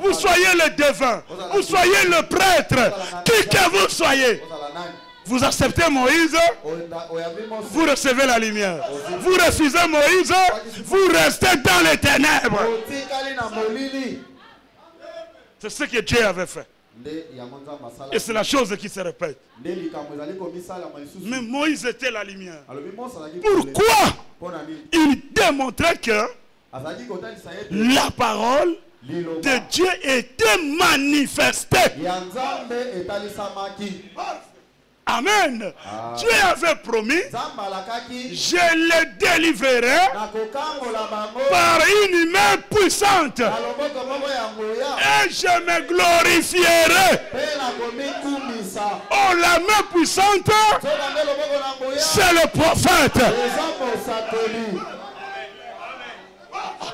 vous soyez le devin, vous soyez le prêtre, qui que vous soyez, vous acceptez Moïse, vous recevez la lumière. Vous refusez Moïse, vous restez dans les ténèbres. C'est ce que Dieu avait fait. Et c'est la chose qui se répète. Mais Moïse était la lumière. Pourquoi? Il démontrait que la parole de Dieu était manifestée. Amen. Dieu avait promis, je les délivrerai par une main puissante et je me glorifierai. Oh, la main puissante, c'est le prophète.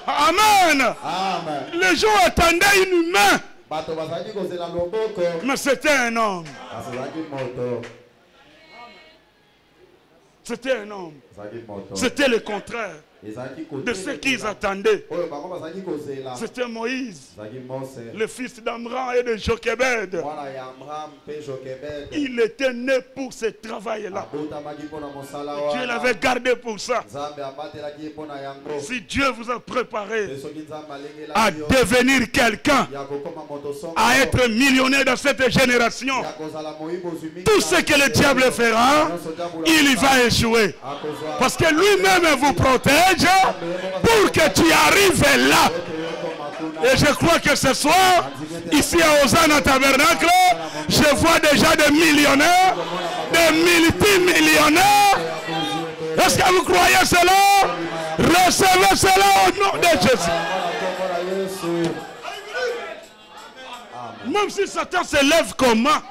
Amen. Les gens attendaient une main, mais c'était un homme. C'était un homme. C'était le contraire de ce qu'ils attendaient. C'était Moïse, le fils d'Amram et de Jochebed. Il était né pour ce travail-là. Dieu l'avait gardé pour ça. Si Dieu vous a préparé à devenir quelqu'un, à être millionnaire dans cette génération, tout ce que le diable fera, il va échouer. Parce que lui-même vous protège pour que tu arrives là. Et je crois que ce soir, ici à Hosanna Tabernacle, je vois déjà des millionnaires, des multimillionnaires. Est-ce que vous croyez cela? Recevez cela au nom de Jésus. Même si Satan se lève comment,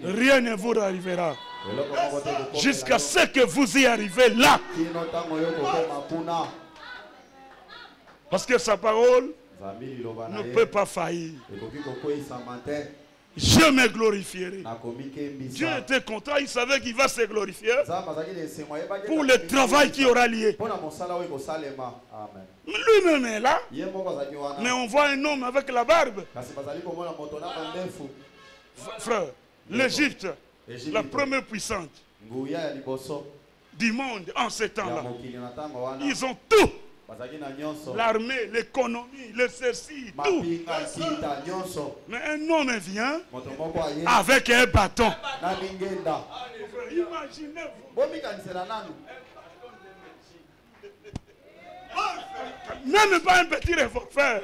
rien ne vous arrivera. Jusqu'à ce que vous y arrivez là. Parce que sa parole ne peut pas faillir. Je me glorifierai. Dieu était content, il savait qu'il va se glorifier pour le travail qui aura lié. Lui-même est là, mais on voit un homme avec la barbe. Frère, l'Égypte, la première puissante du monde en ce temps-là, ils ont tout. L'armée, l'économie, le ceci, tout. Mais un homme vient avec un bâton. Imaginez-vous. Même pas un petit revolver.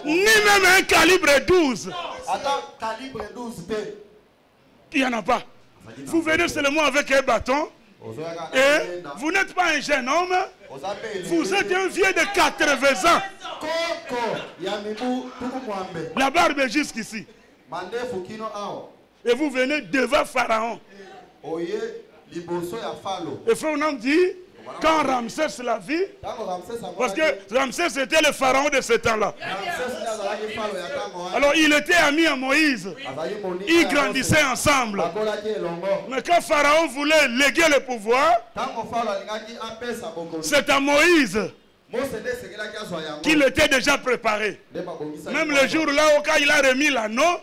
Ni même un calibre 12. Il n'y en a pas. Vous venez seulement avec un bâton Et vous n'êtes pas un jeune homme. Vous êtes un vieux de 80 ans. La barbe est jusqu'ici. Et vous venez devant Pharaon. Et Pharaon dit, quand Ramsès l'a vu, parce que Ramsès était le pharaon de ce temps-là. Alors il était ami à Moïse. Ils grandissaient ensemble. Mais quand Pharaon voulait léguer le pouvoir, c'est à Moïse qu'il était déjà préparé. Même le jour-là, quand il a remis l'anneau,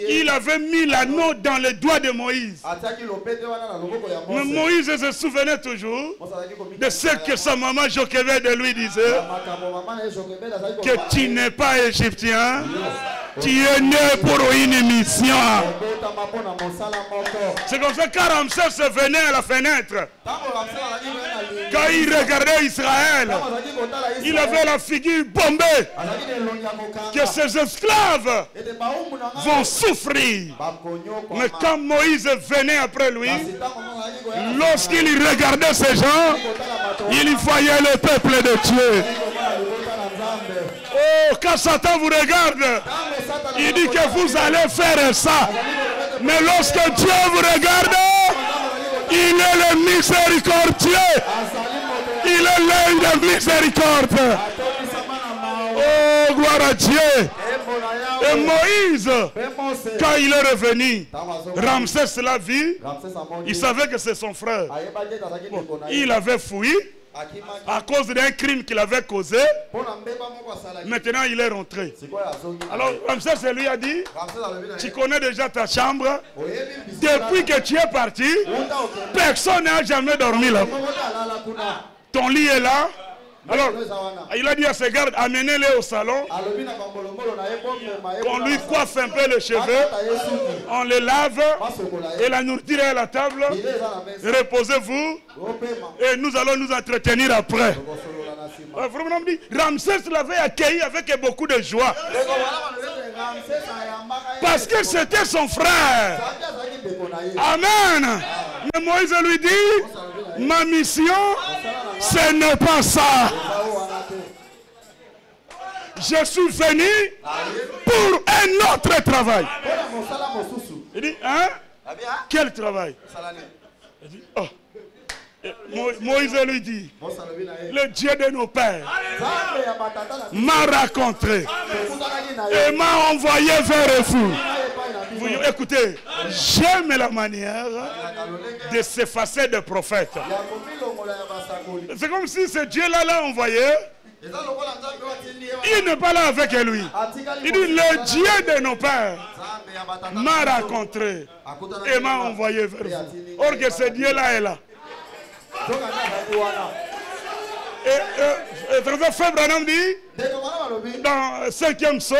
il avait mis l'anneau dans les doigts de Moïse. Mais Moïse se souvenait toujours de ce que sa maman Jochebed lui disait, que tu n'es pas égyptien, tu es né pour une mission. C'est comme ça que Ramsès venait à la fenêtre. Quand il regardait Israël, il avait la figure bombée, que ses esclaves vont souffrir. Mais quand Moïse venait après lui, lorsqu'il regardait ces gens, il voyait le peuple de Dieu. Oh, quand Satan vous regarde, il dit que vous allez faire ça. Mais lorsque Dieu vous regarde, il est le miséricordieux. Il est l'un de miséricorde. Oh, gloire à Dieu. Et Moïse, quand il est revenu, Ramsès l'a vu, il savait que c'est son frère. Bon, il avait fui à cause d'un crime qu'il avait causé. Maintenant, il est rentré. Alors, Ramsès lui a dit, tu connais déjà ta chambre. Depuis que tu es parti, personne n'a jamais dormi là. Ton lit est là. Alors, il a dit à ses gardes, amenez-les au salon. On lui coiffe un peu les cheveux. On les lave. Et la nourriture est à la table. Reposez-vous. Et nous allons nous entretenir après. Ramsès l'avait accueilli avec beaucoup de joie. Parce que c'était son frère. Amen. Mais Moïse lui dit, ma mission, ce n'est pas ça. Je suis venu pour un autre travail. Il dit, hein? Quel travail? Il dit, oh. Moïse lui dit, le Dieu de nos pères m'a rencontré et m'a envoyé vers vous. Écoutez, j'aime la manière de s'effacer des prophètes. C'est comme si ce Dieu-là l'a envoyé. Il n'est pas là avec lui. Il dit, le Dieu de nos pères m'a rencontré et m'a envoyé vers vous. Or que ce Dieu-là est là. Et Frère Branham dit, dans 5e saut,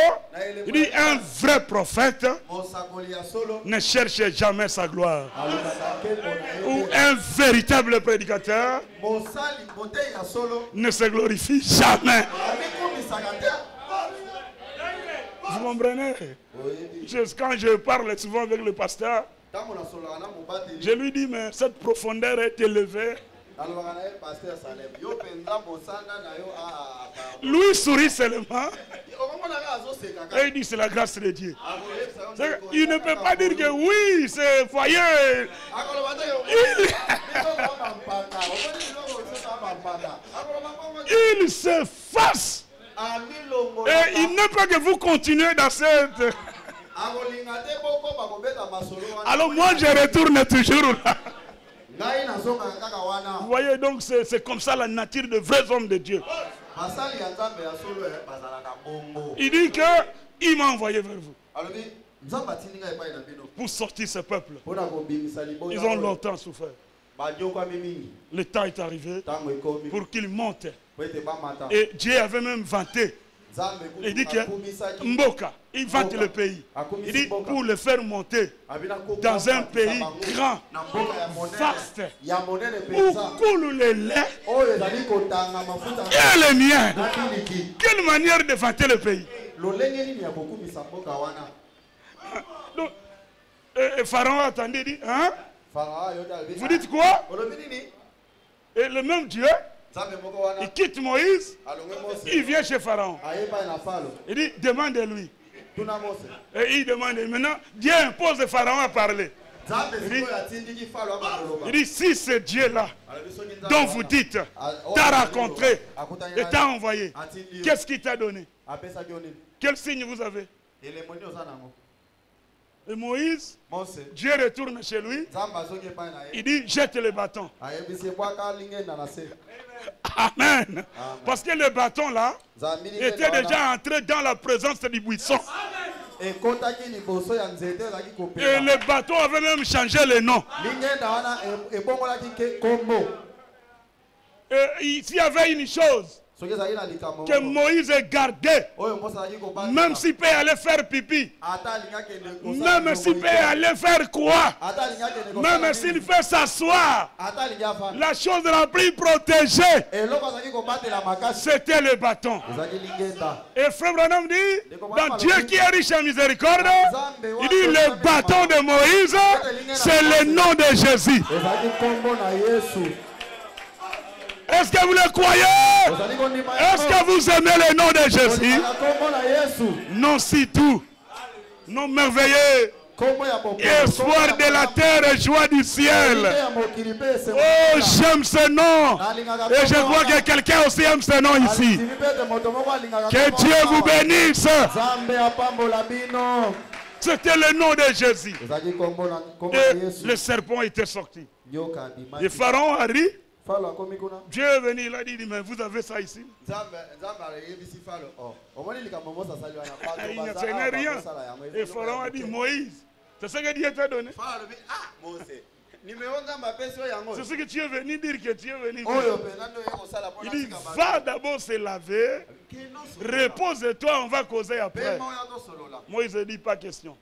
il dit, un vrai prophète ne cherche jamais sa gloire. Ou un véritable prédicateur ne se glorifie jamais. Vous comprenez? Quand je parle souvent avec le pasteur, je lui dis, mais cette profondeur est élevée. Lui sourit seulement. Et il dit, c'est la grâce de Dieu. Il ne peut pas dire que oui, c'est voyez. Il s'efface. Et il n'est pas que vous continuez dans cette... Alors moi je retourne toujours là. Vous voyez, donc c'est comme ça la nature de vrais hommes de Dieu. Il dit qu'il m'a envoyé vers vous pour sortir ce peuple. Ils ont longtemps souffert. Le temps est arrivé pour qu'ils montent. Et Dieu avait même vanté. Il dit que Mboka, il vante le pays. Il dit pour le faire monter dans un pays grand, vaste, où coule le lait et le mien. Quelle manière de vanter le pays. Donc, Pharaon attendait, dit, hein? Vous dites quoi? Et le même Dieu, il quitte Moïse, il vient chez Pharaon. Il dit, demande-lui. Et il demande, maintenant, Dieu impose à Pharaon à parler. Il dit, si ce Dieu-là, dont vous dites, t'a rencontré et t'a envoyé, qu'est-ce qu'il t'a donné? Quel signe vous avez? Et Moïse, Dieu retourne chez lui, il dit, jette le bâton. Amen. Parce que le bâton là était déjà entré dans la présence du buisson. Et le bâton avait même changé le nom. Et s'il y avait une chose que Moïse gardait, même s'il peut aller faire pipi, même s'il peut aller faire quoi, même s'il fait s'asseoir, la chose la plus protégée, c'était le bâton. Et Frère Branham dit, dans Dieu qui est riche en miséricorde, il dit le bâton de Moïse, c'est le nom de Jésus. Est-ce que vous le croyez? Est-ce que vous aimez le nom de Jésus? Non, si tout. Non, merveilleux. Espoir de la terre et joie du ciel. Oh, j'aime ce nom. Et je vois que quelqu'un aussi aime ce nom ici. Que Dieu vous bénisse. C'était le nom de Jésus. Et le serpent était sorti. Et Pharaon a ri. Dieu est venu, il a dit, mais vous avez ça ici? Il n'y a rien. Et Pharaon a dit, Moïse, c'est ce que Dieu t'a donné. C'est ce que tu es venu dire que tu es venu dire. Il dit, va d'abord se laver, repose-toi, on va causer après. Moïse ne dit pas question.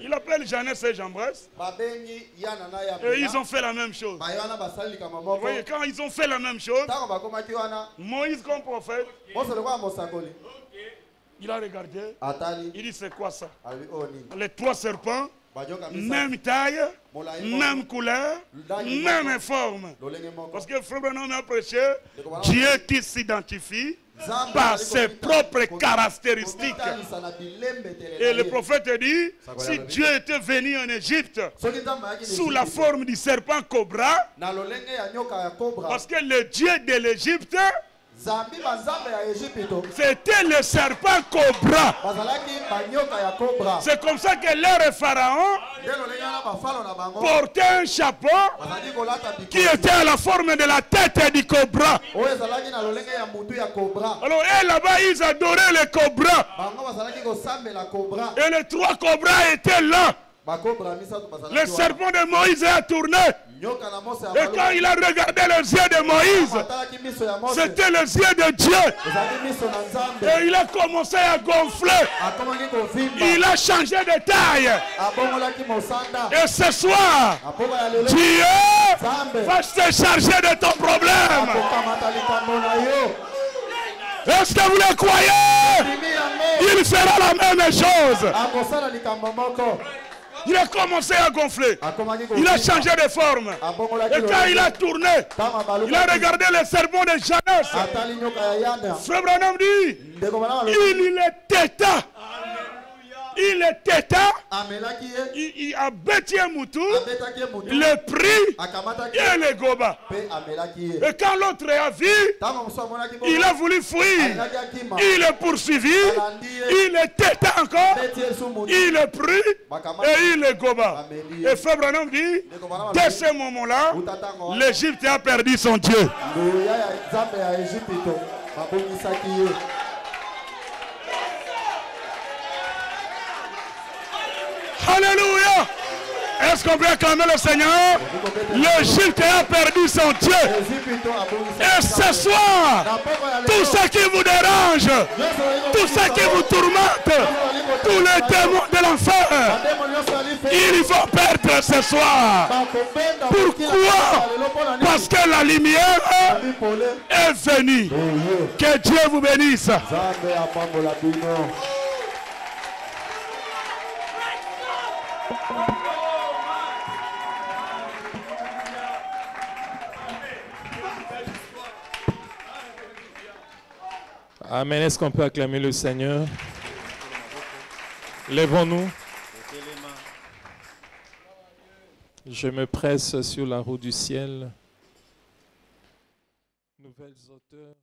Il appelle Jeannès et Jambres. Et ils ont fait la même chose. Vous voyez, quand ils ont fait la même chose, Moïse comme prophète, il a regardé, il dit c'est quoi ça? Les trois serpents, même taille, même couleur, même forme. Parce que Frère Branham a prêché Dieu qui s'identifie par ses propres caractéristiques. Et le prophète dit, si Dieu était venu en Égypte sous la forme du serpent cobra, parce que le Dieu de l'Égypte, c'était le serpent cobra. C'est comme ça que leur pharaon portait un chapeau qui était à la forme de la tête du cobra. Alors là-bas ils adoraient le cobra. Et les trois cobras étaient là. Le serpent de Moïse a tourné. Et quand il a regardé les yeux de Moïse, c'était les yeux de Dieu. Et il a commencé à gonfler. Il a changé de taille. Et ce soir, Dieu va se charger de ton problème. Est-ce que vous le croyez? Il fera la même chose. Il a commencé à gonfler. Il a changé de forme. Et quand il a tourné, il a regardé le serpent de Jeannès. Frère Branham dit, il est têta. Il est têta. Il a bêti un moutou, le pris et le goba. Et quand l'autre a vu, il a voulu fuir. Il est poursuivi. Il est têta encore. Il est pris et il est goba. Et Frère Branham dit, dès ce moment-là, l'Égypte a perdu son Dieu. Alléluia. Est-ce qu'on peut acclamer le Seigneur? L'Égypte a perdu son Dieu. Et ce soir, tout ce qui vous dérange, tout ce qui vous tourmente, tous les démons de l'enfer, ils vont perdre ce soir. Pourquoi? Parce que la lumière est venue. Que Dieu vous bénisse. Amen. Est-ce qu'on peut acclamer le Seigneur? Lèvons-nous. Je me presse sur la roue du ciel. Nouvelles auteurs.